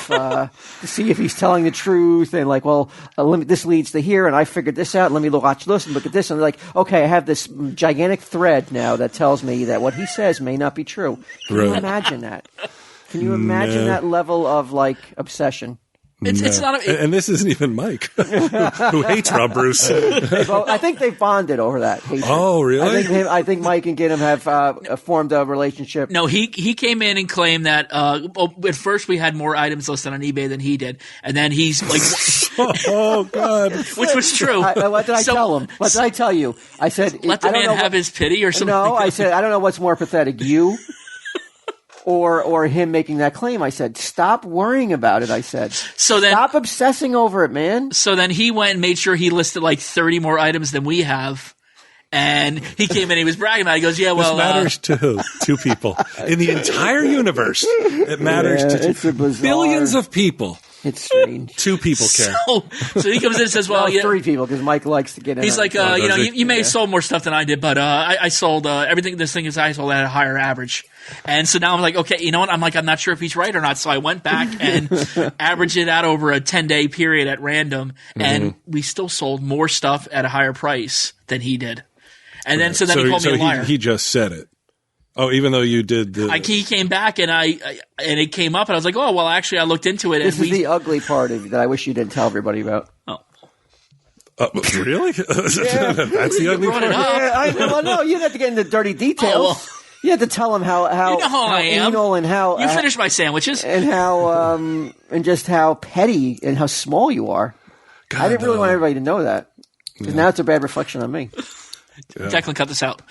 if he's telling the truth, and like, well, this leads to here, and I figured this out. Let me watch this and look at this, and like, okay, I have this gigantic thread now that tells me that what he says may not be true. Can you Right. imagine that? Can you imagine that level of like obsession? It's not a, And this isn't even Mike, who hates Rob Bruce. I think they've bonded over that. hatred. Oh, really? I think Mike and Ginnam have formed a relationship. No, he came in and claimed that at first we had more items listed on eBay than he did, and then he's like, Oh God! which was true. What did I So- tell him? What did I tell you? I said, Let the I don't man know have what- his pity or something. No, like I that. said, I don't know what's more pathetic, you or him making that claim. I said, stop worrying about it. I said, So then- stop obsessing over it, man. So then he went and made sure he listed like 30 more items than we have. And he came in, he was bragging about it. He goes, yeah, This well, matters to who? Two people in the entire universe. It matters Yeah, to it's a bizarre- billions of people. It's strange. Two people care. so he comes in and says, well, Well, yeah. three people because Mike likes to get in. He's on like, it. you know, does he? you may have sold more stuff than I did, but I sold everything. This thing is I sold at a higher average, and so now I'm like, okay, you know what? I'm not sure if he's right or not. So I went back and averaged it out over a 10-day period at random, and we still sold more stuff at a higher price than he did. And then so he called me a liar. He just said it. Oh, even though you did the. He came back and and it came up and I was like, oh well, actually I looked into it. This and is the ugly part of it that I wish you didn't tell everybody about. Really? That's the ugly brought it part. up. Well, no, you didn't have to get into dirty details. Oh, well. You had to tell him how You know how I am. anal and how You finished my sandwiches. and how and just how petty and how small you are. I didn't really want everybody to know that because now it's a bad reflection on me. Declan, cut this out.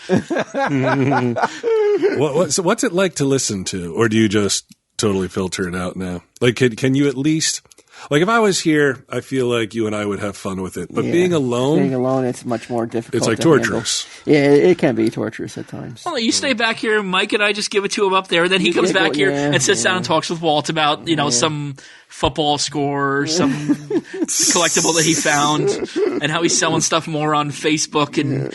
So what's it like to listen to, or do you just totally filter it out now? Like, can you at least, like, if I was here, I feel like you and I would have fun with it. But Yeah. being alone, it's much more difficult. it's like to handle. torturous. Yeah, it can be torturous at times. Well, you stay back here, Mike and I just give it to him up there. Then he comes Yeah, back here yeah, and sits down and talks with Walt about, some football score, or some collectible that he found, and how he's selling stuff more on Facebook. And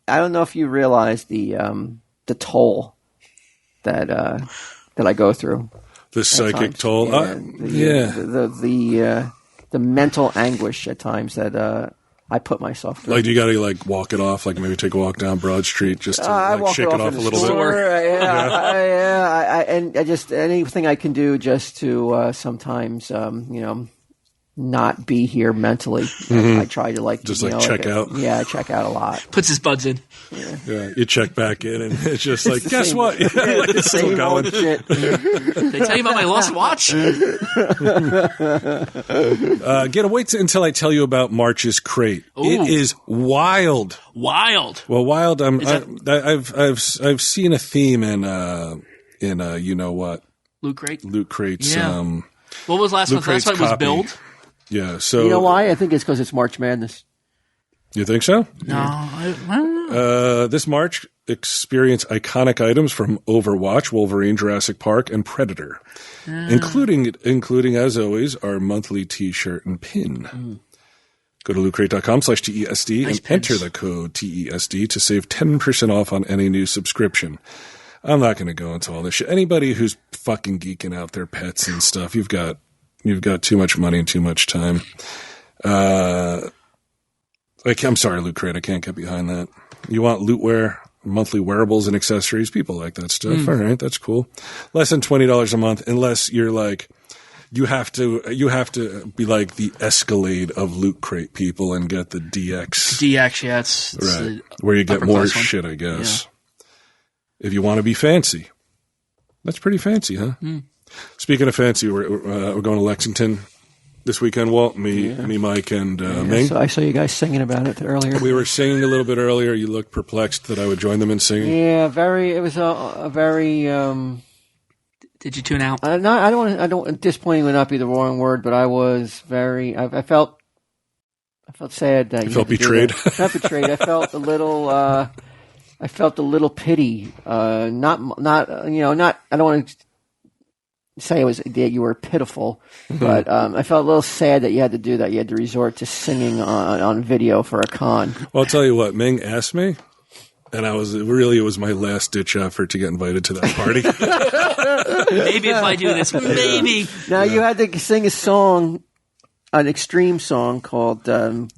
I don't know if you realize the toll that I go through. The psychic times. toll. Yeah, the mental anguish at times that I put myself through. Like, do you got to like walk it off? Like maybe take a walk down Broad Street just to I like walk shake it off in a the little store, bit. and I just anything I can do just to sometimes not be here mentally. I try to Just, like, check out. Yeah, I check out a lot. puts his buds in. Yeah, you check back in, and it's just like, guess Same- what? Yeah, like, it's still Same old going. shit. They tell you about my lost watch? Wait until I tell you about March's Crate. Ooh. It is wild. Wild. Well, wild. that- I've seen a theme in you know what, Loot Crate. Loot Crate's. Yeah. What was last Loot month? Last Crate's one was copy. Build. Yeah. So You know why? I think it's because it's March Madness. You think so? No, I don't know. This March, experience iconic items from Overwatch, Wolverine, Jurassic Park, and Predator, including as always our monthly T-shirt and pin. Go to lootcrate.com/TESD Nice and pins. enter the code TESD to save 10% off on any new subscription. I'm not going to go into all this shit. Anybody who's fucking geeking out their pets and stuff, you've got too much money and too much time. I'm sorry, Loot Crate, I can't get behind that. You want lootwear, monthly wearables and accessories, people like that stuff. All right, that's cool. Less than $20 a month, unless you're like, you have to be like the Escalade of Loot Crate people and get the DX. DX, yeah, it's Right. Where you get upper more class one. shit, I guess. If you want to be fancy. That's pretty fancy, huh? Speaking of fancy, we're going to Lexington this weekend, Walt. Me, Mike, and Ming. So I saw you guys singing about it earlier. We were singing a little bit earlier. You looked perplexed that I would join them in singing. Yeah, it was a very, Did you tune out? disappointing would not be the wrong word, but I was very, I felt sad that you felt had to do betrayed? that. Not betrayed. I felt a little pity. I don't want to say that you were pitiful, but I felt a little sad that you had to do that. You had to resort to singing on video for a con. Well, I'll tell you what, Ming asked me, and it was my last ditch effort to get invited to that party. Maybe if I do this, maybe. Now you had to sing a song, an extreme song called Two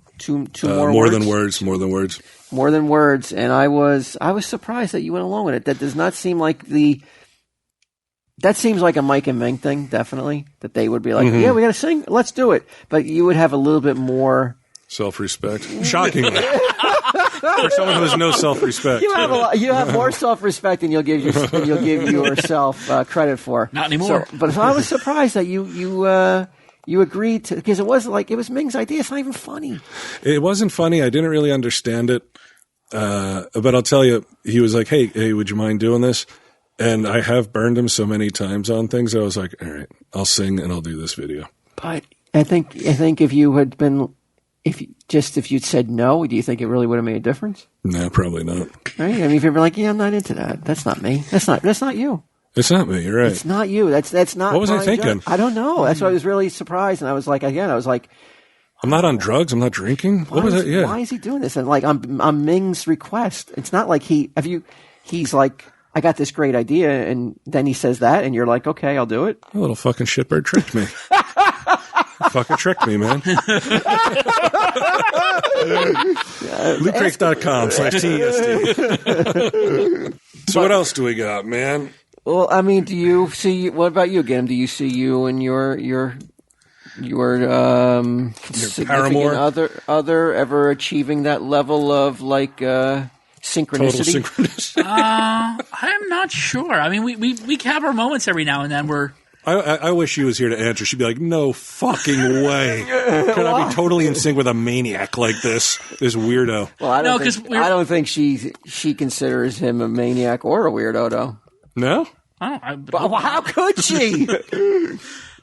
More More Words. than words, more than words. More than words, and I was surprised that you went along with it. That does not seem like that seems like a Mike and Ming thing, definitely. That they would be like, yeah, we got to sing, let's do it. But you would have a little bit more Self-respect. Shockingly. For someone who has no self-respect. You have more self-respect than you'll give yourself credit for. Not anymore. But I was surprised that you agreed to, because it was Ming's idea. It's not even funny. It wasn't funny. I didn't really understand it. But I'll tell you, he was like, hey, would you mind doing this? And I have burned him so many times on things. I was like, all right, I'll sing and I'll do this video. But I think if you had been, if you'd said no, do you think it really would have made a difference? No, probably not. Right? I mean, if you're like, yeah, I'm not into that. That's not me. That's not you. It's not me. You're right. It's not you. That's not. What was I Brian thinking? Jones. I don't know. That's why I was really surprised, and I was like, I'm not on drugs. I'm not drinking. What was it? Yeah. Why is he doing this? And like on Ming's request, it's not like he's like, I got this great idea, and then he says that, and you're like, okay, I'll do it. A little fucking shitbird tricked me. Fucking tricked me, man. LootCrate.com/TESD. So what else do we got, man? Well, I mean, what about you, Gim? Do you see you and your significant paramour? other ever achieving that level of like Total synchronicity? synchronicity. I'm not sure. I mean, we have our moments every now and then where I wish she was here to answer. She'd be like, no fucking way. Could I be totally in sync with a maniac like this weirdo? Well, I No, don't think she considers him a maniac or a weirdo, though. No? Well, how could she?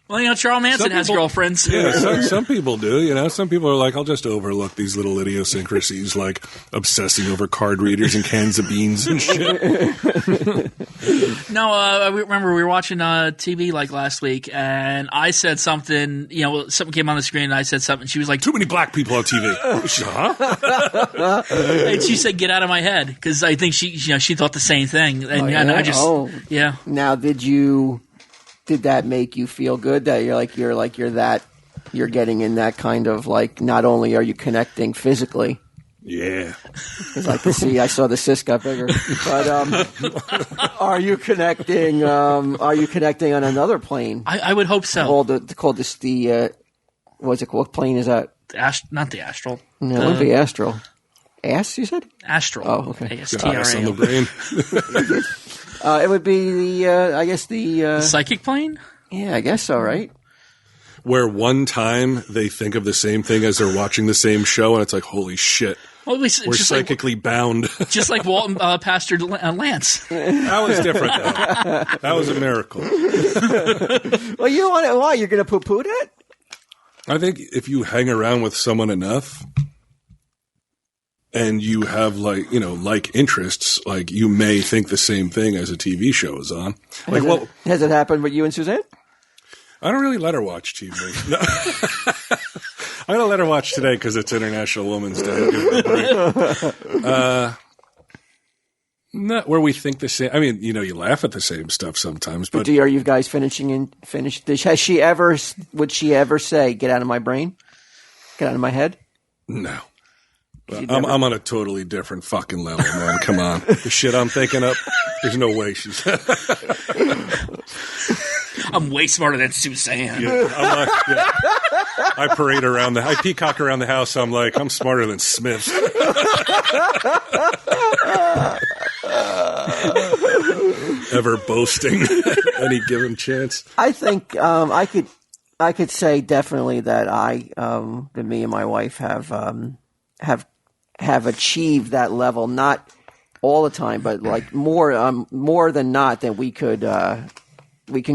Well, Charles Manson has girlfriends. Yeah, some people do. Some people are like, I'll just overlook these little idiosyncrasies, like obsessing over card readers and cans of beans and shit. No, I remember we were watching TV like last week, and I said something. Something came on the screen, and I said something. She was like, Too many black people on TV. Huh? and she said, "Get out of my head," because I think she thought the same thing. And I just, yeah. Now, did that make you feel good that you're getting in that kind of like, not only are you connecting physically? Yeah. Because I saw the cyst got bigger. But are you connecting on another plane? I would hope so. Called what's it called? What plane is that? Not the astral. No, it would be astral. Ass, you said? Astral. Oh, okay. Goddess on the ASTRAL. brain. It would be the Psychic plane? Yeah, I guess so, right? Where one time they think of the same thing as they're watching the same show, and it's like, holy shit. Well, we're psychically bound. Just like Walt and Pastor Lance. That was different, though. That was a miracle. Well, you want it? Why? You're going to poo-poo that? I think if you hang around with someone enough and you have like interests, like you may think the same thing as a TV show is on. Has it happened with you and Suzanne? I don't really let her watch TV. No. I'm gonna let her watch today because it's International Women's Day. Give her a break. Not where we think the same. I mean, you laugh at the same stuff sometimes, but Are you guys finished? Has she ever? Would she ever say, "Get out of my brain, get out of my head"? no. I'm on a totally different fucking level, man. Come on. The shit I'm thinking up, there's no way she's... I'm way smarter than Suzanne. Yeah, I parade around I peacock around the house. I'm like, I'm smarter than Smith. Ever boasting any given chance. I think I could say definitely that that me and my wife have achieved that level, not all the time, but like more than not, that we can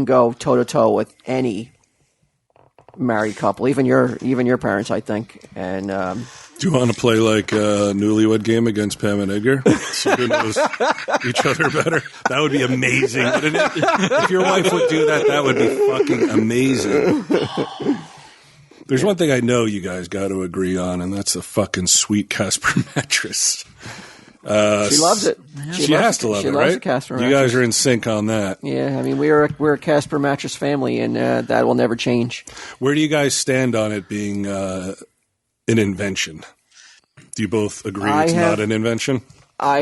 go toe to toe with any married couple, even your parents, I think. And do you want to play like a newlywed game against Pam and Edgar? So who knows each other better? That would be amazing, wouldn't it? If your wife would do that, that would be fucking amazing. There's one thing I know you guys got to agree on, and that's the fucking sweet Casper mattress. She loves it. She has to love it, right? The Casper you mattress. guys are in sync on that. Yeah, I mean we're a Casper mattress family, and that will never change. Where do you guys stand on it being an invention? Do you both agree it's not an invention? I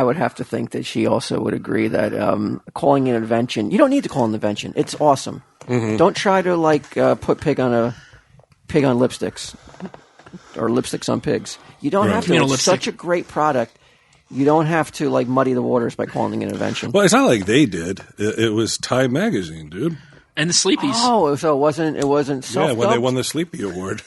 would have to think that she also would agree that calling it an invention, you don't need to call it an invention. It's awesome. Mm-hmm. Don't try to put pig on lipsticks or lipsticks on pigs. You don't have to. It's such a great product. You don't have to muddy the waters by calling it an invention. Well, it's not like they did. It was Time Magazine, dude. And the Sleepies. Oh, so it wasn't self-dubbed? Yeah, when they won the Sleepy Award.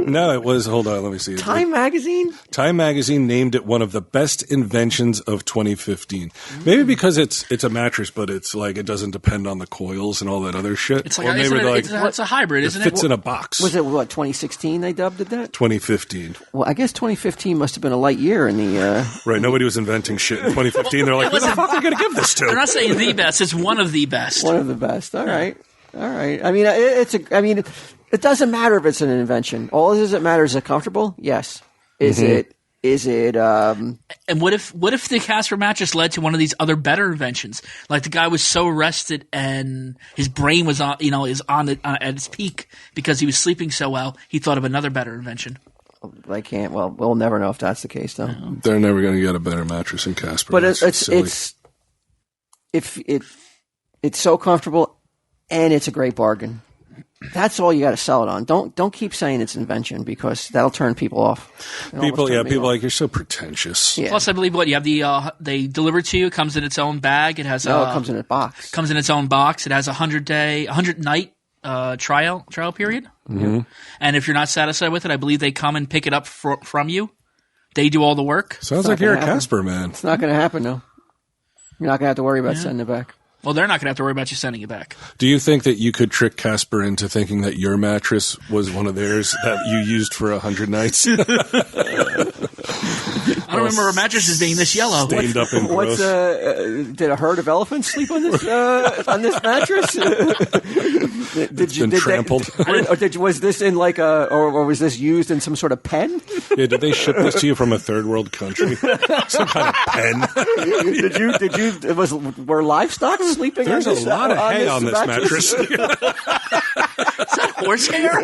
No, it was, hold on, let me see. Time Magazine? Time Magazine named it one of the best inventions of 2015. Maybe because it's a mattress, but it's it doesn't depend on the coils and all that other shit. It's it's a hybrid, isn't it? It fits in a box. Was it, 2016 they dubbed it that? 2015. Well, I guess 2015 must have been a light year in the... Right, nobody was inventing shit in 2015. They're like, what the fuck are you going to give this to? They're not saying the best, it's one of the best. One of the best. All right. I mean, it doesn't matter if it's an invention. All that matters is it comfortable? Yes. Is it? And what if the Casper mattress led to one of these other better inventions? Like the guy was so rested and his brain was at its peak because he was sleeping so well. He thought of another better invention. They can't. Well, we'll never know if that's the case, though. No. They're never going to get a better mattress than Casper. But it's so comfortable, and it's a great bargain. That's all you got to sell it on. Don't keep saying it's an invention because that'll turn people off. People like you're so pretentious. Yeah. Plus, I believe you have they deliver it to you. It comes in its own bag. It has it comes in a box. Comes in its own box. It has a 100-night trial period. Mm-hmm. And if you're not satisfied with it, I believe they come and pick it up from you. They do all the work. Sounds like you're a Casper man. It's not going to happen, though. You're not going to have to worry about sending it back. Well, they're not going to have to worry about you sending it back. Do you think that you could trick Casper into thinking that your mattress was one of theirs that you used for 100 nights? I don't remember our mattresses being this yellow. Stained up and gross. Did a herd of elephants sleep on this mattress? Did trampled. Was this in or was this used in some sort of pen? Yeah, did they ship this to you from a third world country? Some kind of pen? Were livestock sleeping? There's a lot of hay on this mattress. Is that horsehair?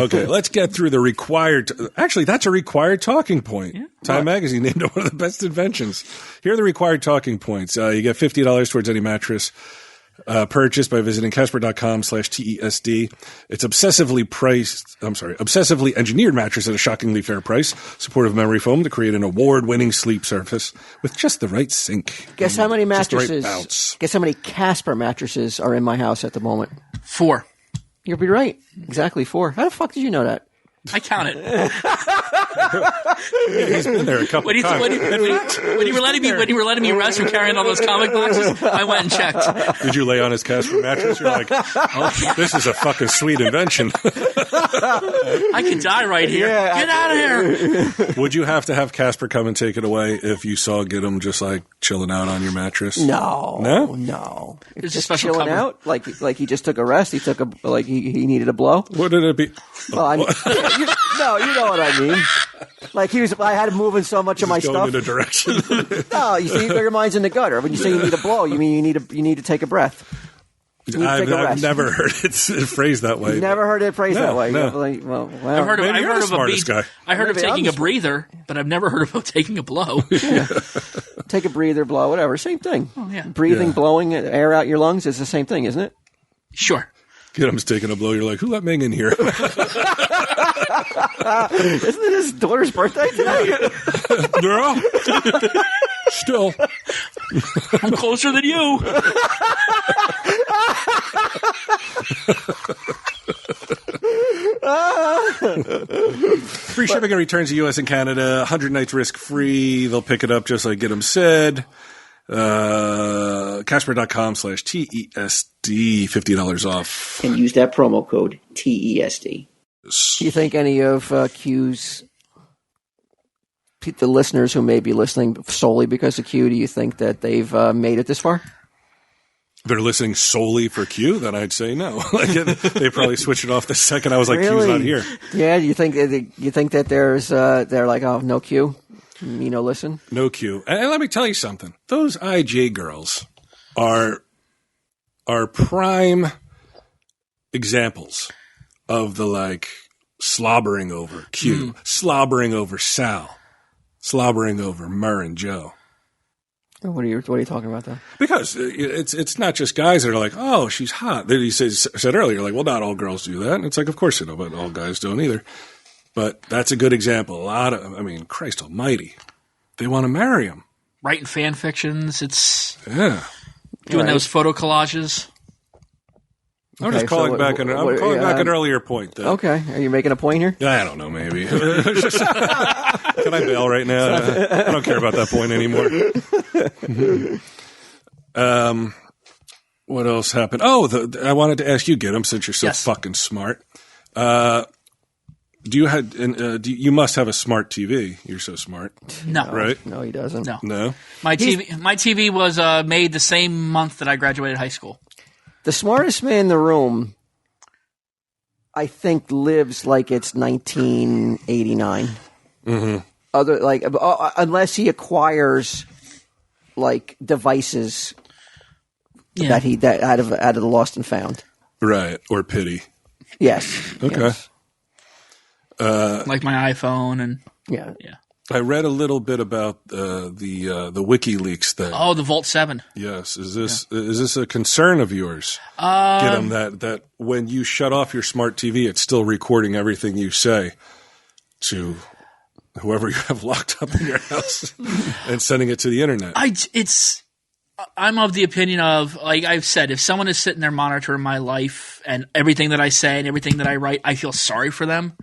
Okay, let's get through the required... Actually, that's a required talking point. Yeah. Time Magazine named it one of the best inventions. Here are the required talking points. You get $50 towards any mattress purchased by visiting Casper.com/TESD. It's obsessively engineered mattress at a shockingly fair price. Supportive memory foam to create an award-winning sleep surface with just the right sink. Guess how many mattresses? Just the right bounce. Guess how many Casper mattresses are in my house at the moment? 4. You'll be right. Exactly 4. How the fuck did you know that? I counted. He's been there a couple times. When you were letting me rest from carrying all those comic boxes, I went and checked. Did you lay on his Casper mattress? You're like, oh, this is a fucking sweet invention. I could die right here. Yeah, Get out of here. Would you have to have Casper come and take it away if you saw Get hhim just like chilling out on your mattress? No. No? It's a just special chilling cover. out, like he just took a rest. He took he needed a blow. What did it be? Well, you know what I mean. Like I had him moving so much of my Going stuff. in a direction. No, you see, your mind's in the gutter. When you say you need a blow, you mean you need to take a breath. You need to take a I've rest. never heard it phrased that way. You never heard it phrased No, that way. no. Well, I've heard of, Maybe I've you're heard the of a smartest guy. I heard of Maybe I'm taking a the- breather, but I've never heard of taking a blow. take a breather, blow, whatever. Same thing. Oh, yeah. Breathing, Yeah. blowing air out your lungs is the same thing, isn't it? Sure. Get him's taking a blow. You're like, who let Ming in here? Isn't it his daughter's birthday today? Girl. Still. I'm closer than you. Free shipping and returns to U.S. and Canada. 100 nights risk free. They'll pick it up just like Get 'em said. Casper.com/TESD. $50 off. And use that promo code TESD. Do you think any of Q's the listeners who may be listening solely because of Q, do you think that they've made it this far? They're listening solely for Q? Then I'd say no. Like, they probably switched it off the second I was like, Q's not here. Yeah, you think that there's they're like, oh, no Q, listen. No Q. And let me tell you something. Those IJ girls are prime examples of the like slobbering over Q, slobbering over Sal, slobbering over Murr and Joe. What are you talking about though? Because it's not just guys that are like, oh, she's hot. That he said earlier, like, well, not all girls do that. And it's like, of course you know, but all guys don't either. But that's a good example. Christ almighty. They want to marry him. Writing fan fictions. It's Yeah. doing Right. those photo collages. I'm Okay, just calling so back an earlier point. That, Okay, are you making a point here? I don't know, maybe. Can I bail right now? I don't care about that point anymore. What else happened? Oh, I wanted to ask you, Get 'em, since you're so Yes. fucking smart. You must have a smart TV. You're so smart, No. right? No, he doesn't. No. No? My TV was made the same month that I graduated high school. The smartest man in the room, I think, lives like it's 1989. Mm-hmm. Unless he acquires like devices Yeah. that out of the lost and found. Right. Or pity. Yes. Okay. Yes. Like my iPhone and Yeah. I read a little bit about the WikiLeaks thing. oh, the Volt 7. Yes. Is this a concern of yours? Get 'em that when you shut off your smart TV, it's still recording everything you say to whoever you have locked up in your house and sending it to the internet. I'm of the opinion of, like I've said, if someone is sitting there monitoring my life and everything that I say and everything that I write, I feel sorry for them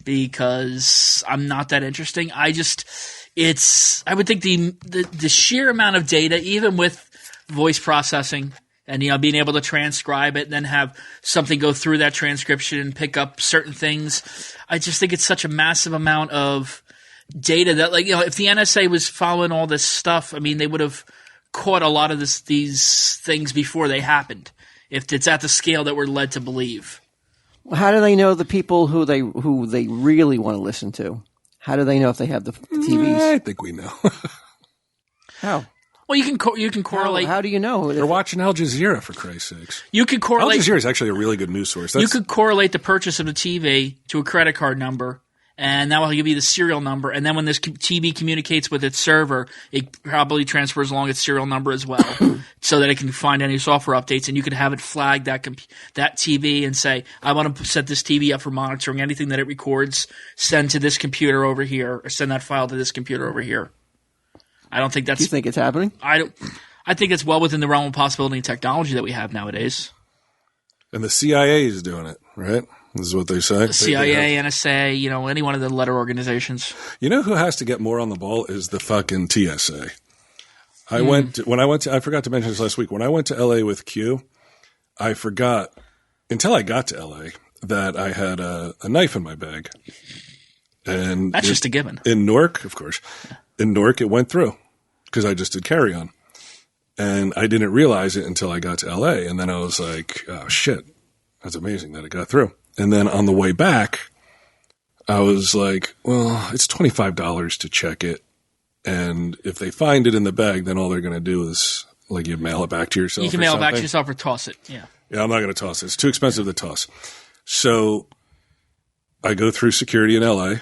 because I'm not that interesting. I would think the sheer amount of data, even with voice processing and, being able to transcribe it and then have something go through that transcription and pick up certain things. I just think it's such a massive amount of data that, if the NSA was following all this stuff, I mean, they would have caught a lot of these things before they happened, if it's at the scale that we're led to believe. How do they know the people who they really want to listen to? How do they know if they have the TVs? I think we know. How? Well, you can correlate. How do you know? They're watching Al Jazeera, for Christ's sakes. You could Al correlate. Jazeera is actually a really good news source. You could correlate the purchase of the TV to a credit card number, and that will give you the serial number. And then when this TV communicates with its server, it probably transfers along its serial number as well, so that it can find any software updates. And you can have it flag that TV and say, "I want to set this TV up for monitoring. Anything that it records, send to this computer over here, or send that file to this computer over here." I don't think that's. Do you think it's happening? I think it's well within the realm of possibility and technology that we have nowadays. And the CIA is doing it, right? This is what they say. The CIA, NSA, any one of the letter organizations. You know who has to get more on the ball is the fucking TSA. I forgot to mention this last week. When I went to LA with Q, I forgot until I got to LA. that I had a knife in my bag. And That's just a given. In Newark, of course. In Newark, it went through because I just did carry-on. And I didn't realize it until I got to LA. And then I was like, oh, shit. That's amazing that it got through. And then on the way back, I was like, well, it's $25 to check it. And if they find it in the bag, then all they're going to do is, like, you mail it back to yourself. You can mail it back to yourself or toss it. Yeah. Yeah, I'm not going to toss it. It's too expensive to toss. So I go through security in LA,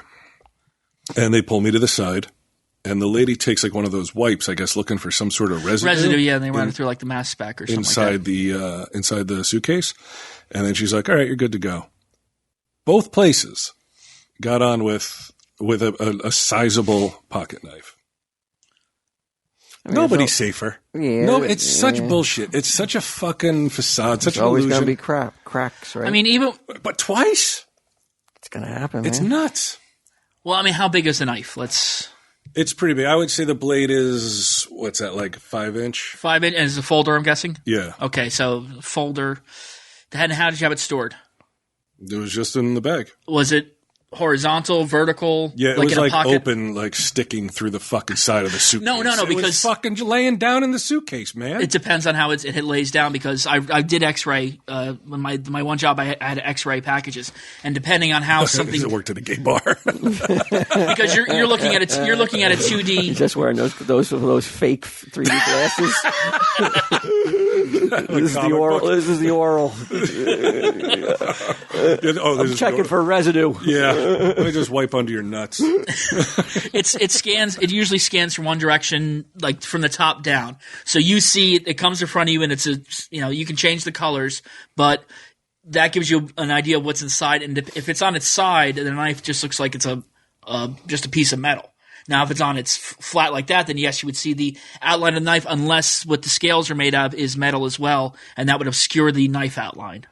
and they pull me to the side. And the lady takes like one of those wipes, I guess, looking for some sort of residue. Yeah, and they run it through like the mask spec or something inside like inside the suitcase. And then she's like, all right, you're good to go. Both places got on with a sizable pocket knife. Nobody's safer. Yeah, no, it's such bullshit. It's such a fucking facade, such an always illusion. going to be cracks, right? I mean, even But twice? it's going to happen, It's man. nuts. well, I mean, how big is the knife? It's pretty big. I would say the blade is, what's that, like 5-inch? 5 inch, and it's a folder, I'm guessing. Yeah. Okay, so folder. And how did you have it stored? It was just in the bag. Was it horizontal, vertical? Yeah, it like was in a like pocket? open, like sticking through the fucking side of the suitcase. No, it because was fucking laying down in the suitcase, man. it depends on how it lays down. Because I did X-ray when my one job I had X-ray packages, and depending on how something It worked at a gay bar. because you're looking at it 2D. Just wearing those fake 3D glasses. This is the oral. This is the oral. I'm checking for residue. Yeah, let me just wipe under your nuts. It scans. It usually scans from one direction, like from the top down. So you see it comes in front of you, and it's you can change the colors, but that gives you an idea of what's inside. And if it's on its side, the knife just looks like it's just a piece of metal. Now, if it's on its flat like that, then yes, you would see the outline of the knife, unless what the scales are made of is metal as well, and that would obscure the knife outline.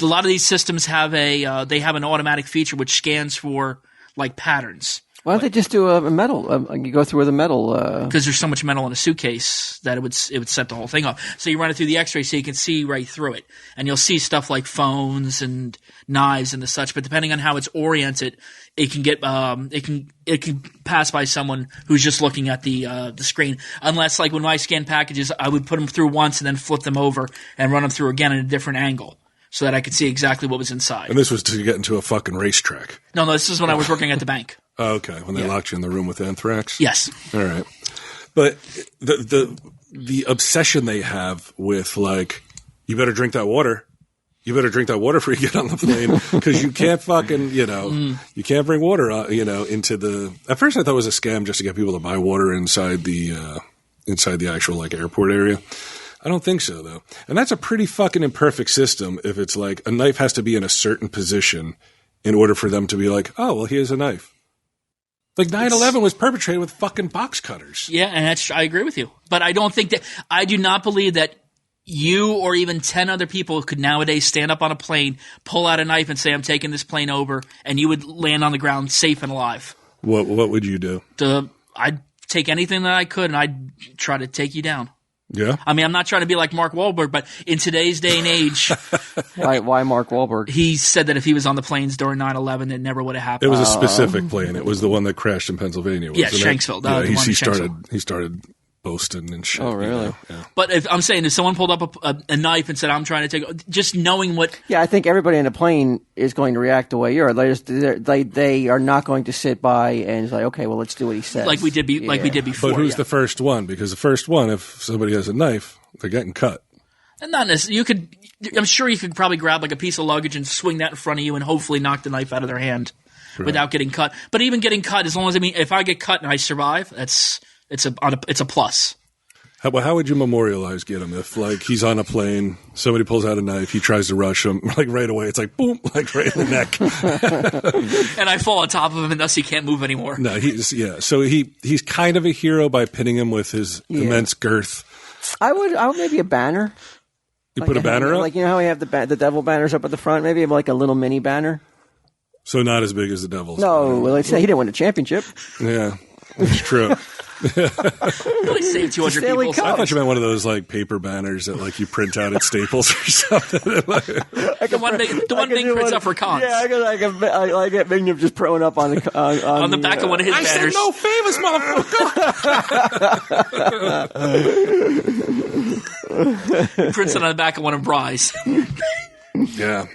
A lot of these systems have they have an automatic feature which scans for like patterns. Why don't they just do a metal? You go through with a metal. Because there's so much metal in a suitcase that it would set the whole thing off. So you run it through the X-ray so you can see right through it, and you'll see stuff like phones and knives and the such. But depending on how it's oriented, it can get it can pass by someone who's just looking at the screen. Unless, like when I scan packages, I would put them through once and then flip them over and run them through again at a different angle, so that I could see exactly what was inside. And this was to get into a fucking racetrack. No, this is when I was working at the bank. Oh, okay, when they locked you in the room with anthrax? Yes. All right. But the obsession they have with, like, you better drink that water. You better drink that water before you get on the plane, because you can't fucking, you can't bring water, into the. At first, I thought it was a scam just to get people to buy water inside the actual like airport area. I don't think so, though. And that's a pretty fucking imperfect system. If it's like a knife has to be in a certain position in order for them to be like, oh, well, here's a knife. Like 9/11 was perpetrated with fucking box cutters. Yeah, and I agree with you. But I do not believe that you or even 10 other people could nowadays stand up on a plane, pull out a knife and say, I'm taking this plane over, and you would land on the ground safe and alive. What would you do? I'd take anything that I could, and I'd try to take you down. Yeah. I mean, I'm not trying to be like Mark Wahlberg, but in today's day and age, Why Mark Wahlberg? he said that if he was on the planes during 9/11, it never would have happened. It was a specific plane. It was the one that crashed in Pennsylvania. Yeah, wasn't it? Shanksville. Yeah, The one in Shanksville. he started boasting and shit. Oh, really? Yeah. But if I'm saying if someone pulled up a knife and said, I'm trying to take, just knowing what. Yeah, I think everybody in the plane is going to react the way you are. They are not going to sit by and say, okay, well, let's do what he says. Like we did before. But who's yeah. the first one? Because the first one, if somebody has a knife, they're getting cut. And not necessarily. I'm sure you could probably grab like a piece of luggage and swing that in front of you and hopefully knock the knife out of their hand without getting cut. But even getting cut, as long as if I get cut and I survive, it's a plus. How would you memorialize get him if, like, he's on a plane, somebody pulls out a knife, he tries to rush him, like, right away, it's like, boom, like, right in the neck. And I fall on top of him, and thus he can't move anymore. No, so he's kind of a hero by pinning him with his immense girth. I would maybe a banner. You put a banner up? Like, you know how we have the devil banners up at the front? Maybe like a little mini banner. So not as big as the Devils. No, well, let's say he didn't win a championship. Yeah, it's true. Really saved 200 Stanley people. Cup. I thought you meant one of those like paper banners that like you print out at Staples or something. The one big prints up for cons. Yeah, I get Magnum just throwing up on the On the back of one of his I said banners. no favors, motherfucker. He prints it on the back of one of Bry's. Yeah.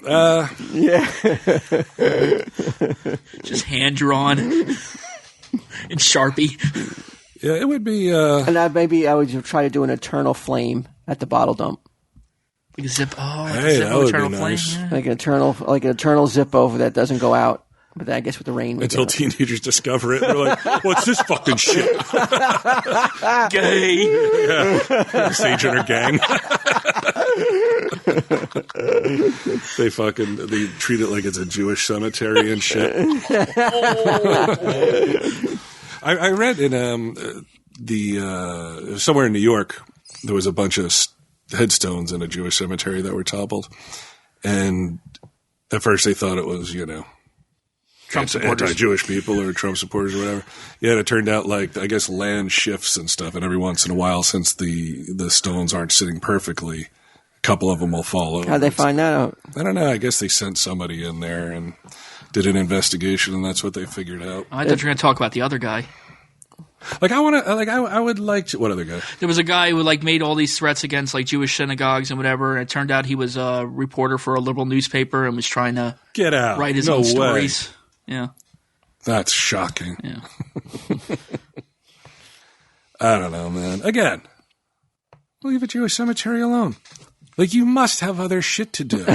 Just hand drawn. In Sharpie. Yeah, it would be. And I would try to do an eternal flame at the bottle dump, Like a zip. Oh, like Hey, a that Zippo would be Eternal nice. Flame. Yeah. like an eternal zip over that doesn't go out. But then I guess with the rain, we until get it. teenagers discover it, they're like, "What's this fucking shit?" Gay. Sage and her gang. They treat it like it's a Jewish cemetery and shit. I read in somewhere in New York there was a bunch of headstones in a Jewish cemetery that were toppled, and at first they thought it was Trump supporters. anti-Jewish people or Trump supporters or whatever. Yeah, and it turned out like I guess land shifts and stuff, and every once in a while, since the stones aren't sitting perfectly, a couple of them will fall over. How'd they find that out? I don't know. I guess they sent somebody in there and did an investigation, and that's what they figured out. I thought you were going to talk about the other guy. Like I would like to. What other guy? There was a guy who like made all these threats against like Jewish synagogues and whatever, and it turned out he was a reporter for a liberal newspaper and was trying to Get out! write his no own way. stories. Yeah. That's shocking. Yeah. I don't know, man. Again, leave a Jewish cemetery alone. Like, you must have other shit to do.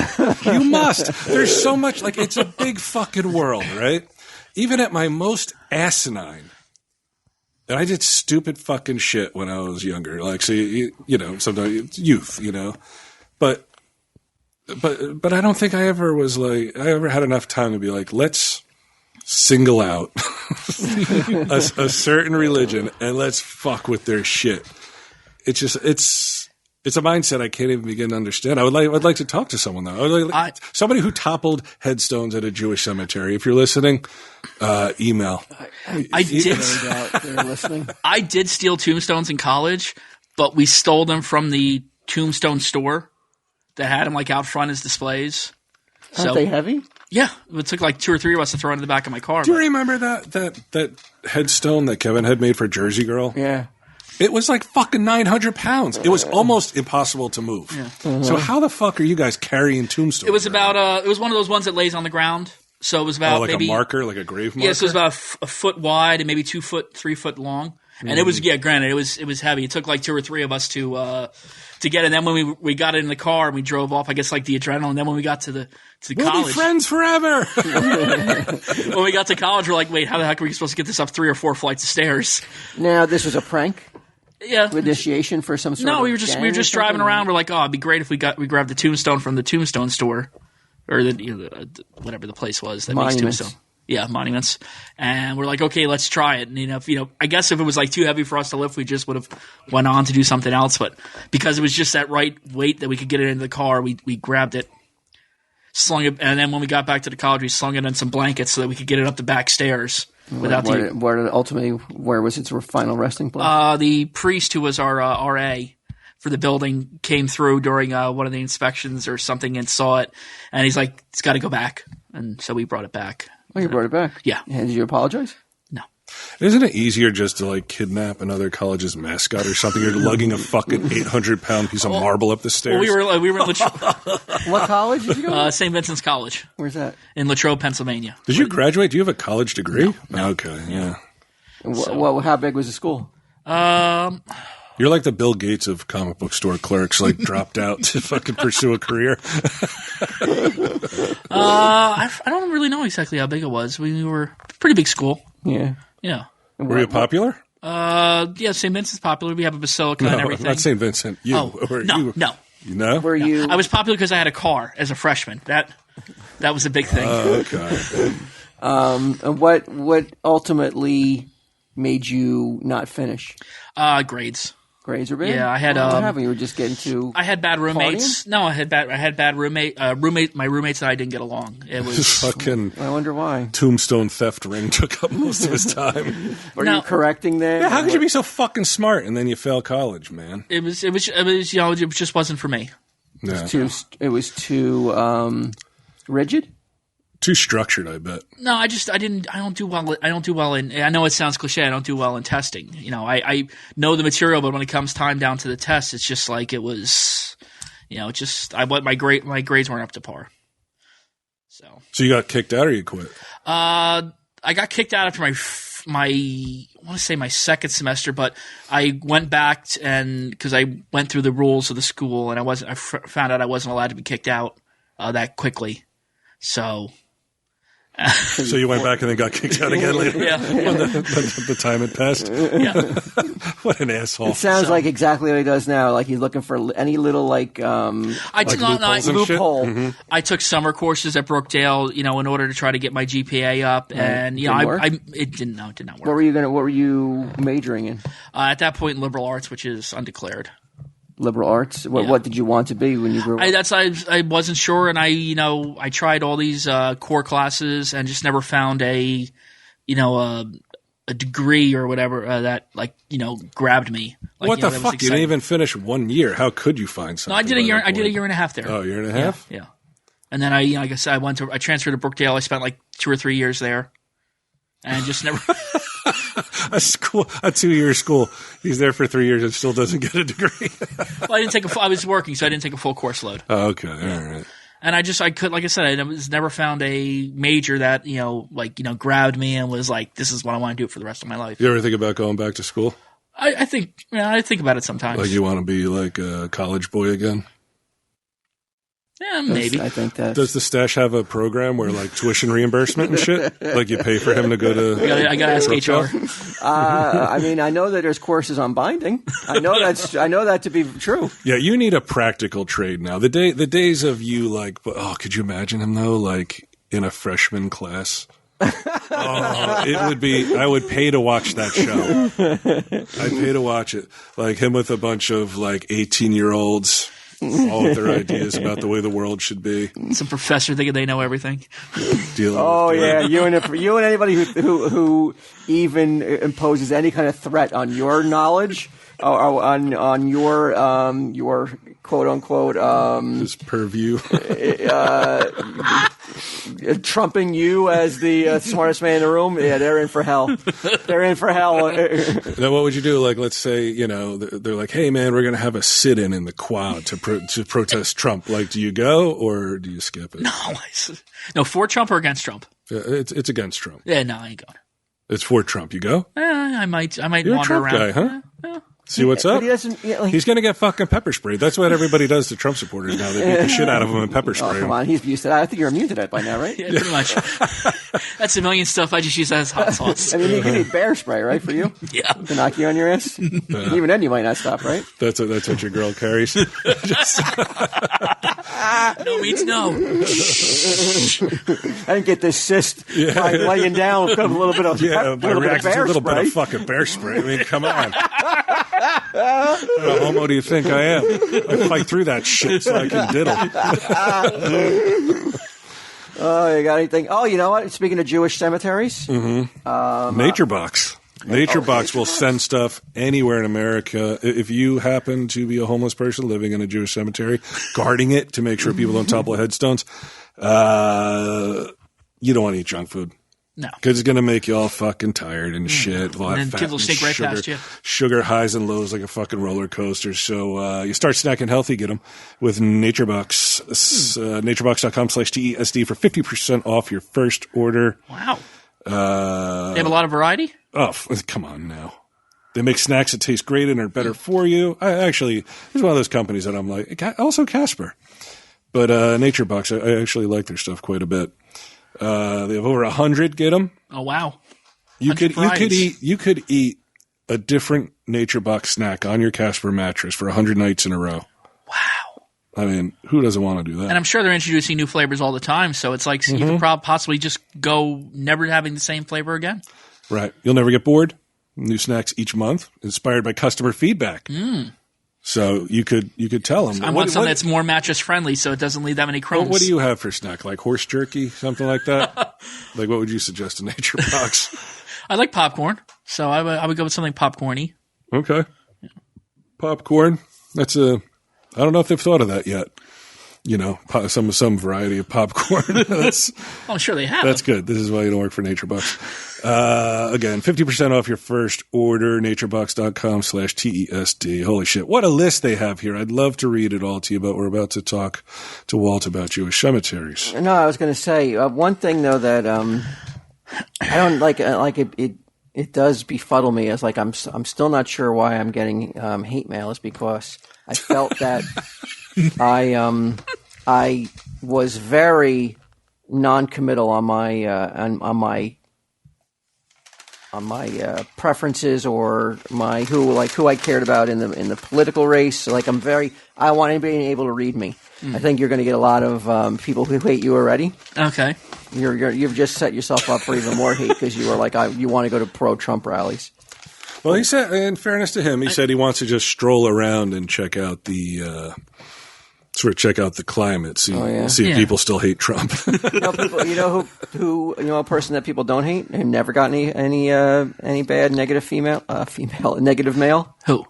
You must. There's so much, like, it's a big fucking world, right? Even at my most asinine, and I did stupid fucking shit when I was younger. Like, so, sometimes it's youth, But I don't think I ever had enough time to be like, let's single out a certain religion and let's fuck with their shit. It's just it's a mindset I can't even begin to understand. I'd like to talk to someone though. Somebody who toppled headstones at a Jewish cemetery. If you're listening, email. I did. They're listening. I did steal tombstones in college, but we stole them from the tombstone store that had them like out front as displays. Aren't they heavy? Yeah, it took like 2 or 3 of us to throw in the back of my car. Do you remember that headstone that Kevin had made for Jersey Girl? Yeah. It was like fucking 900 pounds. It was almost impossible to move. Yeah. So how the fuck are you guys carrying tombstones? It was around? about it was one of those ones that lays on the ground. So it was about like maybe a marker, like a grave marker. Yeah, so it was about a foot wide and maybe 2 foot, 3 foot long. And it was granted, it was heavy. It took like 2 or 3 of us to get it. And then when we got it in the car and we drove off, I guess like the adrenaline. And then when we got to the we'll college, be friends forever. when we got to college, we're like, wait, how the heck are we supposed to get this up 3 or 4 flights of stairs? Now, this was a prank Yeah. initiation for some sort of No, we were just driving around. We're like, oh, it'd be great if we grabbed the tombstone from the tombstone store, or the whatever the place was that makes Monuments. tombstone. Yeah, Monuments. And we're like, okay, let's try it. And I guess if it was like too heavy for us to lift, we just would have went on to do something else. But because it was just that right weight that we could get it into the car, we grabbed it, slung it, and then when we got back to the college, we slung it in some blankets so that we could get it up the back stairs without where was its final resting place? the priest who was our RA for the building came through during one of the inspections or something and saw it, and he's like, it's got to go back. And so we brought it back. Oh, you brought it back? Yeah. And did you apologize? No. Isn't it easier just to like kidnap another college's mascot or something? You're lugging a fucking 800-pound piece of marble up the stairs. Well, we were in What college did you go to? St. Vincent's College Where's that? in Latrobe, Pennsylvania. Did you graduate? Do you have a college degree? No. Okay, yeah. How big was the school? You're like the Bill Gates of comic book store clerks, like dropped out to fucking pursue a career. I don't really know exactly how big it was. We were a pretty big school. Yeah. Yeah. Were you popular? Yeah, St. Vincent's popular. We have a basilica and everything. Not St. Vincent. You. Oh, Or no, you. no. You know? Were you? I was popular because I had a car as a freshman. That was a big thing. Okay. And what ultimately made you not finish? Grades. Grades were bad? Yeah, I had, What happened? You were just getting too... I had bad roommates. No, I had bad roommate. My roommates and I didn't get along. It was Fucking I wonder why. tombstone theft ring took up most of his time. Were No. you correcting them? Yeah, how could you be so fucking smart and then you fail college, man? it was you know, it just wasn't for me. Yeah. It was too rigid? Too structured, I bet. No, I don't do well in, I know it sounds cliche, I don't do well in testing. You know, I know the material, but when it comes time down to the test, it's just like it was, you know, my grades weren't up to par. So you got kicked out or you quit? I got kicked out after I want to say my second semester, but I went back and because I went through the rules of the school and I found out I wasn't allowed to be kicked out that quickly. So you went back and then got kicked out again later? yeah. When the time had passed? Yeah. What an asshole. It sounds like exactly what he does now. Like he's looking for any little like I did not. loopholes and shit? loophole. I took summer courses at Brookdale, you know, in order to try to get my GPA up, and you know, Didn't work? it didn't work. What were you majoring in? At that point, liberal arts, which is undeclared. Liberal arts? What did you want to be when you grew up? I wasn't sure, and I tried all these core classes and just never found a degree or whatever that grabbed me. Like, What you know, the that was fuck? You exciting. didn't even finish 1 year. How could you find something? No, I did a year. by that I did a point? year and a half there. Oh, a year and a half? Yeah. And then like I said, I transferred to Brookdale. I spent like 2 or 3 years there, and just never. A 2-year school. He's there for 3 years and still doesn't get a degree. Well, I didn't take I was working, so I didn't take a full course load. Oh, okay. All right. And I could, like I said, I never found a major that, grabbed me and was like, this is what I want to do for the rest of my life. You ever think about going back to school? I think about it sometimes. Like you want to be like a college boy again? Yeah, maybe. I think that. Does the stash have a program where like tuition reimbursement and shit? Like you pay for him to go to? I gotta ask HR. I mean, I know that there's courses on binding. I know that to be true. Yeah, you need a practical trade now. The days of you like, could you imagine him though? Like in a freshman class. It would be. I would pay to watch that show. I'd pay to watch it. Like him with a bunch of like 18-year-olds. All with their ideas about the way the world should be. Some professor thinking they know everything. Oh yeah, you and anybody who even imposes any kind of threat on your knowledge or on your quote unquote His purview. trumping you as the smartest man in the room. Yeah, they're in for hell. They're in for hell. Now, what would you do? Like, let's say, they're like, "Hey, man, we're going to have a sit-in in the quad to protest Trump." Like, do you go or do you skip it? No, for Trump or against Trump? Yeah, it's against Trump. Yeah, no, I ain't going. It's for Trump. You go? I might You're a wander Trump around. guy, huh? See what's But up? he doesn't. He's going to get fucking pepper sprayed. That's what everybody does to Trump supporters now. They beat the shit out of him and pepper spray Oh, him. come on, he's used to that. I think you're immune to that by now, right? Yeah, pretty much. That's a million stuff. I just use that as hot sauce. I mean, you need bear spray, right, for you? Yeah. To knock you on your ass? Even then, you might not stop, right? That's what your girl carries. No means no. I didn't get this cyst by laying down with a little bit of By reacting to a little bit spray. of fucking bear spray. I mean, come on. What homo do you think I am? I fight through that shit so I can diddle. Oh, you got anything? Oh, you know what? Speaking of Jewish cemeteries, Nature Box. Nature Box will send stuff anywhere in America. If you happen to be a homeless person living in a Jewish cemetery, guarding it to make sure people don't topple headstones, you don't want to eat junk food. No. Because it's going to make you all fucking tired and shit. And then kids will sneak right past you. Sugar highs and lows like a fucking roller coaster. So you start snacking healthy, get them with NatureBox. naturebox.com/TESD for 50% off your first order. Wow. They have a lot of variety? Oh, come on now. They make snacks that taste great and are better for you. It's one of those companies that I'm like, also Casper. But NatureBox, I actually like their stuff quite a bit. They have over 100. Get them. Oh wow! You could varieties. eat a different NatureBox snack on your Casper mattress for 100 nights in a row. Wow! I mean, who doesn't want to do that? And I'm sure they're introducing new flavors all the time, so it's like you could possibly just go never having the same flavor again. Right? You'll never get bored. New snacks each month, inspired by customer feedback. So you could tell them. I want something that's more mattress friendly, so it doesn't leave that many crumbs. What do you have for snack? Like horse jerky, something like that? Like, what would you suggest to Nature Box? I like popcorn, so I would go with something popcorny. Okay. Popcorn. I don't know if they've thought of that yet. You know, some variety of popcorn. Oh, sure they have. That's good. This is why you don't work for Nature Box. Again, 50% off your first order, naturebox.com/TESD. Holy shit. What a list they have here. I'd love to read it all to you, but we're about to talk to Walt about Jewish cemeteries. No, I was going to say one thing though that I don't like it does befuddle me is like I'm still not sure why I'm getting hate mail is because I felt that I was very non-committal on my preferences or who I cared about in the political race. Like I want anybody able to read me. I think you're going to get a lot of people who hate you already. Okay. You've just set yourself up for even more hate because you are you want to go to pro-Trump rallies. Well, he said, in fairness to him, he said he wants to just stroll around and check out the climate, see if people still hate Trump. You know who a person that people don't hate and never got any bad negative negative mail. Who?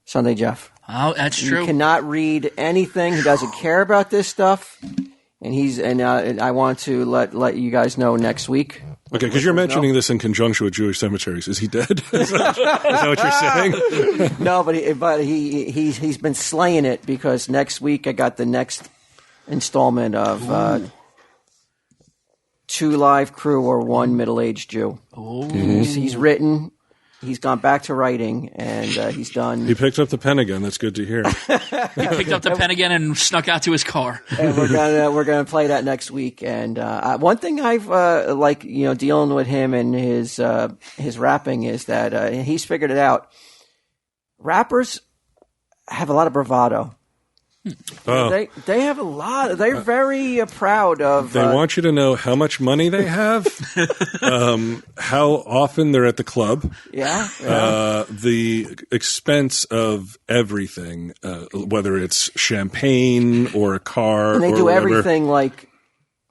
Sunday Jeff. Oh, that's true. He cannot read anything. He doesn't care about this stuff. And I want to let you guys know next week. Okay, because you're mentioning this in conjunction with Jewish cemeteries. Is he dead? Is that what you're saying? No, but he's been slaying it because next week I got the next installment of 2 live crew or 1 middle-aged Jew. He's written. He's gone back to writing, and he's done. He picked up the pen again. That's good to hear. He picked up the pen again and snuck out to his car. And we're gonna play that next week. And one thing I've dealing with him and his rapping is that he's figured it out. Rappers have a lot of bravado. Oh. They have a lot. They're very proud of. They want you to know how much money they have, how often they're at the club, the expense of everything, whether it's champagne or a car. And they or do whatever. everything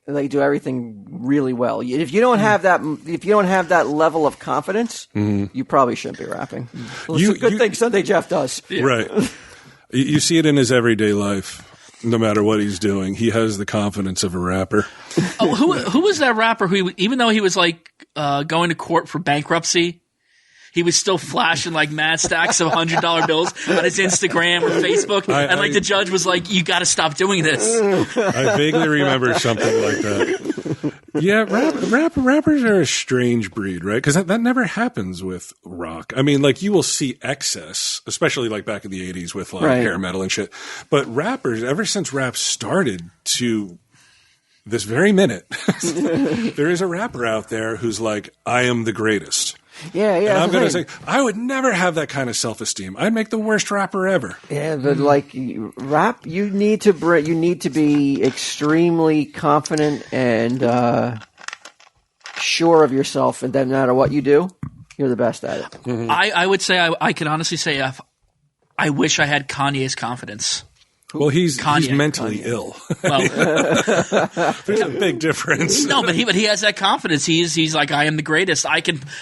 they do everything really well. If you don't have that level of confidence, you probably shouldn't be rapping. Well, it's a good thing Sunday Jeff does. Right. You see it in his everyday life. No matter what he's doing, he has the confidence of a rapper. Oh, who was that rapper who, even though he was going to court for bankruptcy, he was still flashing mad stacks of $100 bills on his Instagram or Facebook, and the judge was like, "You got to stop doing this." I vaguely remember something like that. Yeah, rappers are a strange breed, right? Because that never happens with rock. I mean, you will see excess, especially back in the 80s with hair metal and shit. But rappers, ever since rap started to this very minute, there is a rapper out there who's like, I am the greatest. Yeah. And I'm going to say, I would never have that kind of self-esteem. I'd make the worst rapper ever. Yeah, but rap, you need to be extremely confident and sure of yourself, and no matter what you do, you're the best at it. Mm-hmm. I would say I could honestly say I wish I had Kanye's confidence. Well, he's mentally ill. Well, there's a big difference. No, but he has that confidence. He's like, I am the greatest.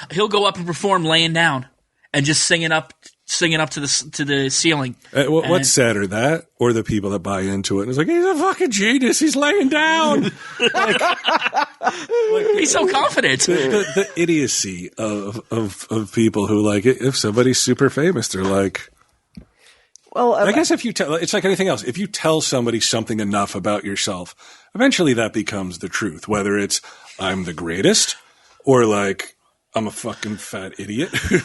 He'll go up and perform laying down and just singing up to the ceiling. What's sadder, that or the people that buy into it? And it's like, he's a fucking genius. He's laying down. He's so confident. The idiocy of people who if somebody's super famous, they're like. Well, I guess if you tell, it's like anything else. If you tell somebody something enough about yourself, eventually that becomes the truth. Whether it's I'm the greatest or I'm a fucking fat idiot who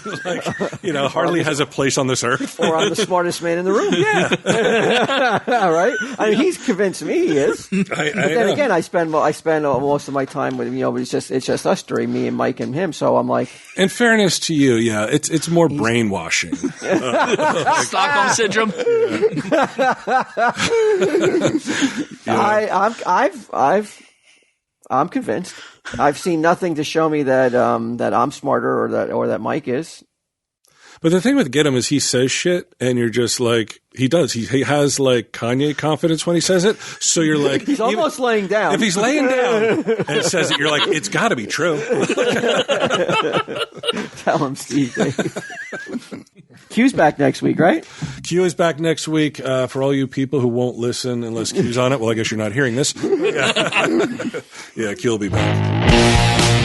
hardly has a place on this earth. Or I'm the smartest man in the room. Yeah. All right. I mean, he's convinced me he is. But then again, I spend most of my time with him, but it's just us three, me and Mike and him. So I'm like, in fairness to you, yeah, it's more brainwashing. Stockholm syndrome. I'm convinced. I've seen nothing to show me that I'm smarter or that Mike is. But the thing with Get Him is he says shit, and you're just like, he does. He has like Kanye confidence when he says it. So you're like, He's almost laying down. if he's laying down and says it, you're like, it's got to be true. Tell him, Steve. Q's back next week, right? Q is back next week. For all you people who won't listen unless Q's on it, well, I guess you're not hearing this. Yeah, Q will be back.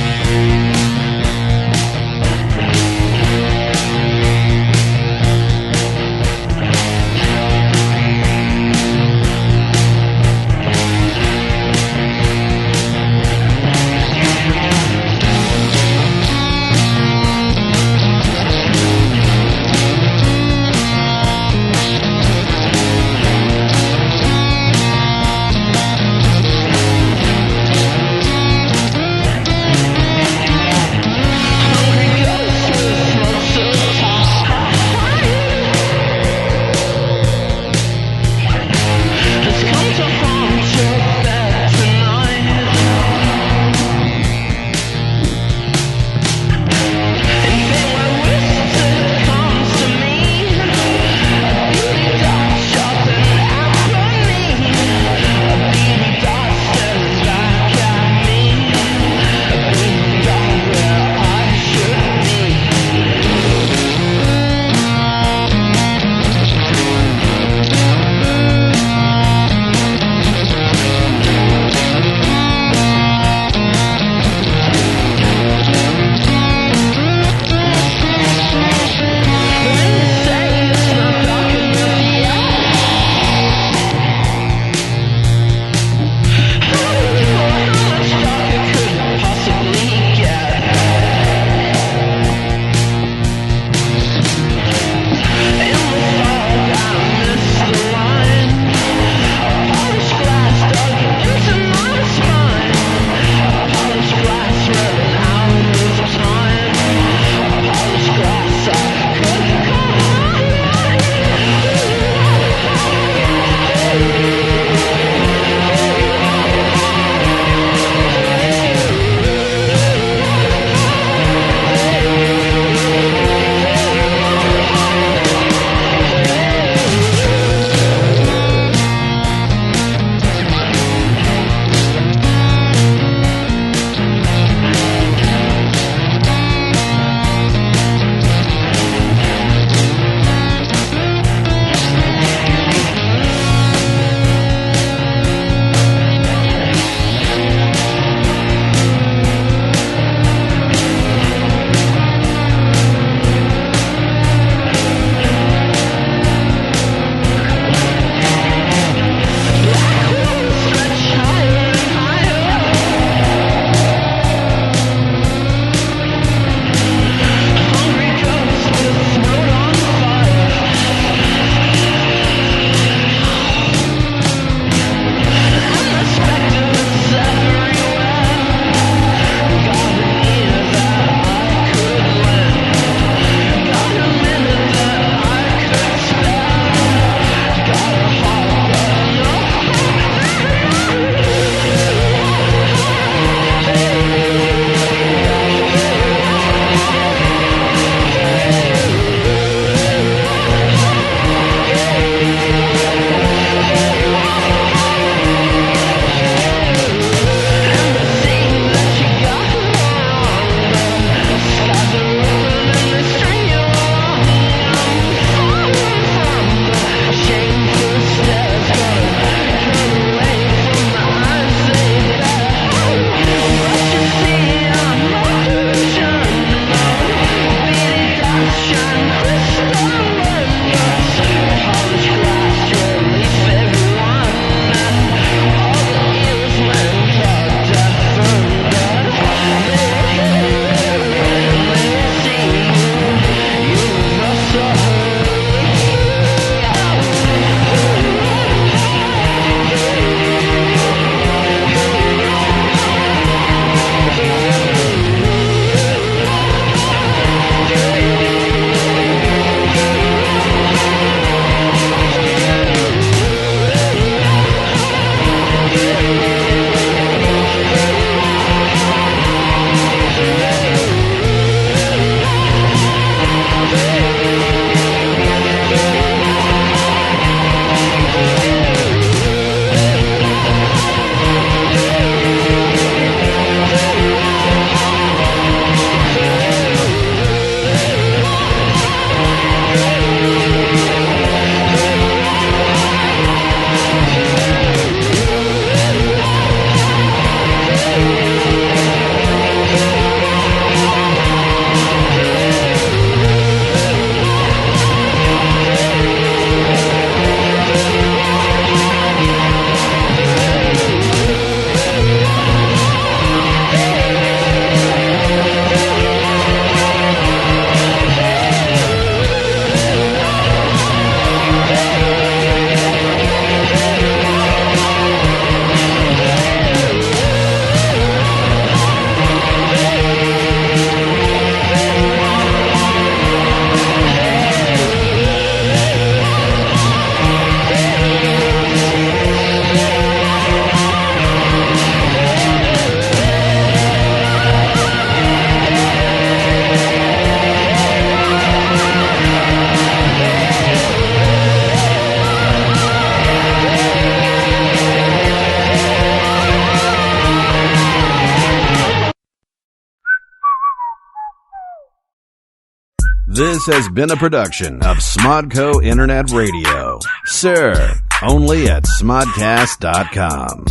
This has been a production of Smodco Internet Radio. Sir, only at smodcast.com.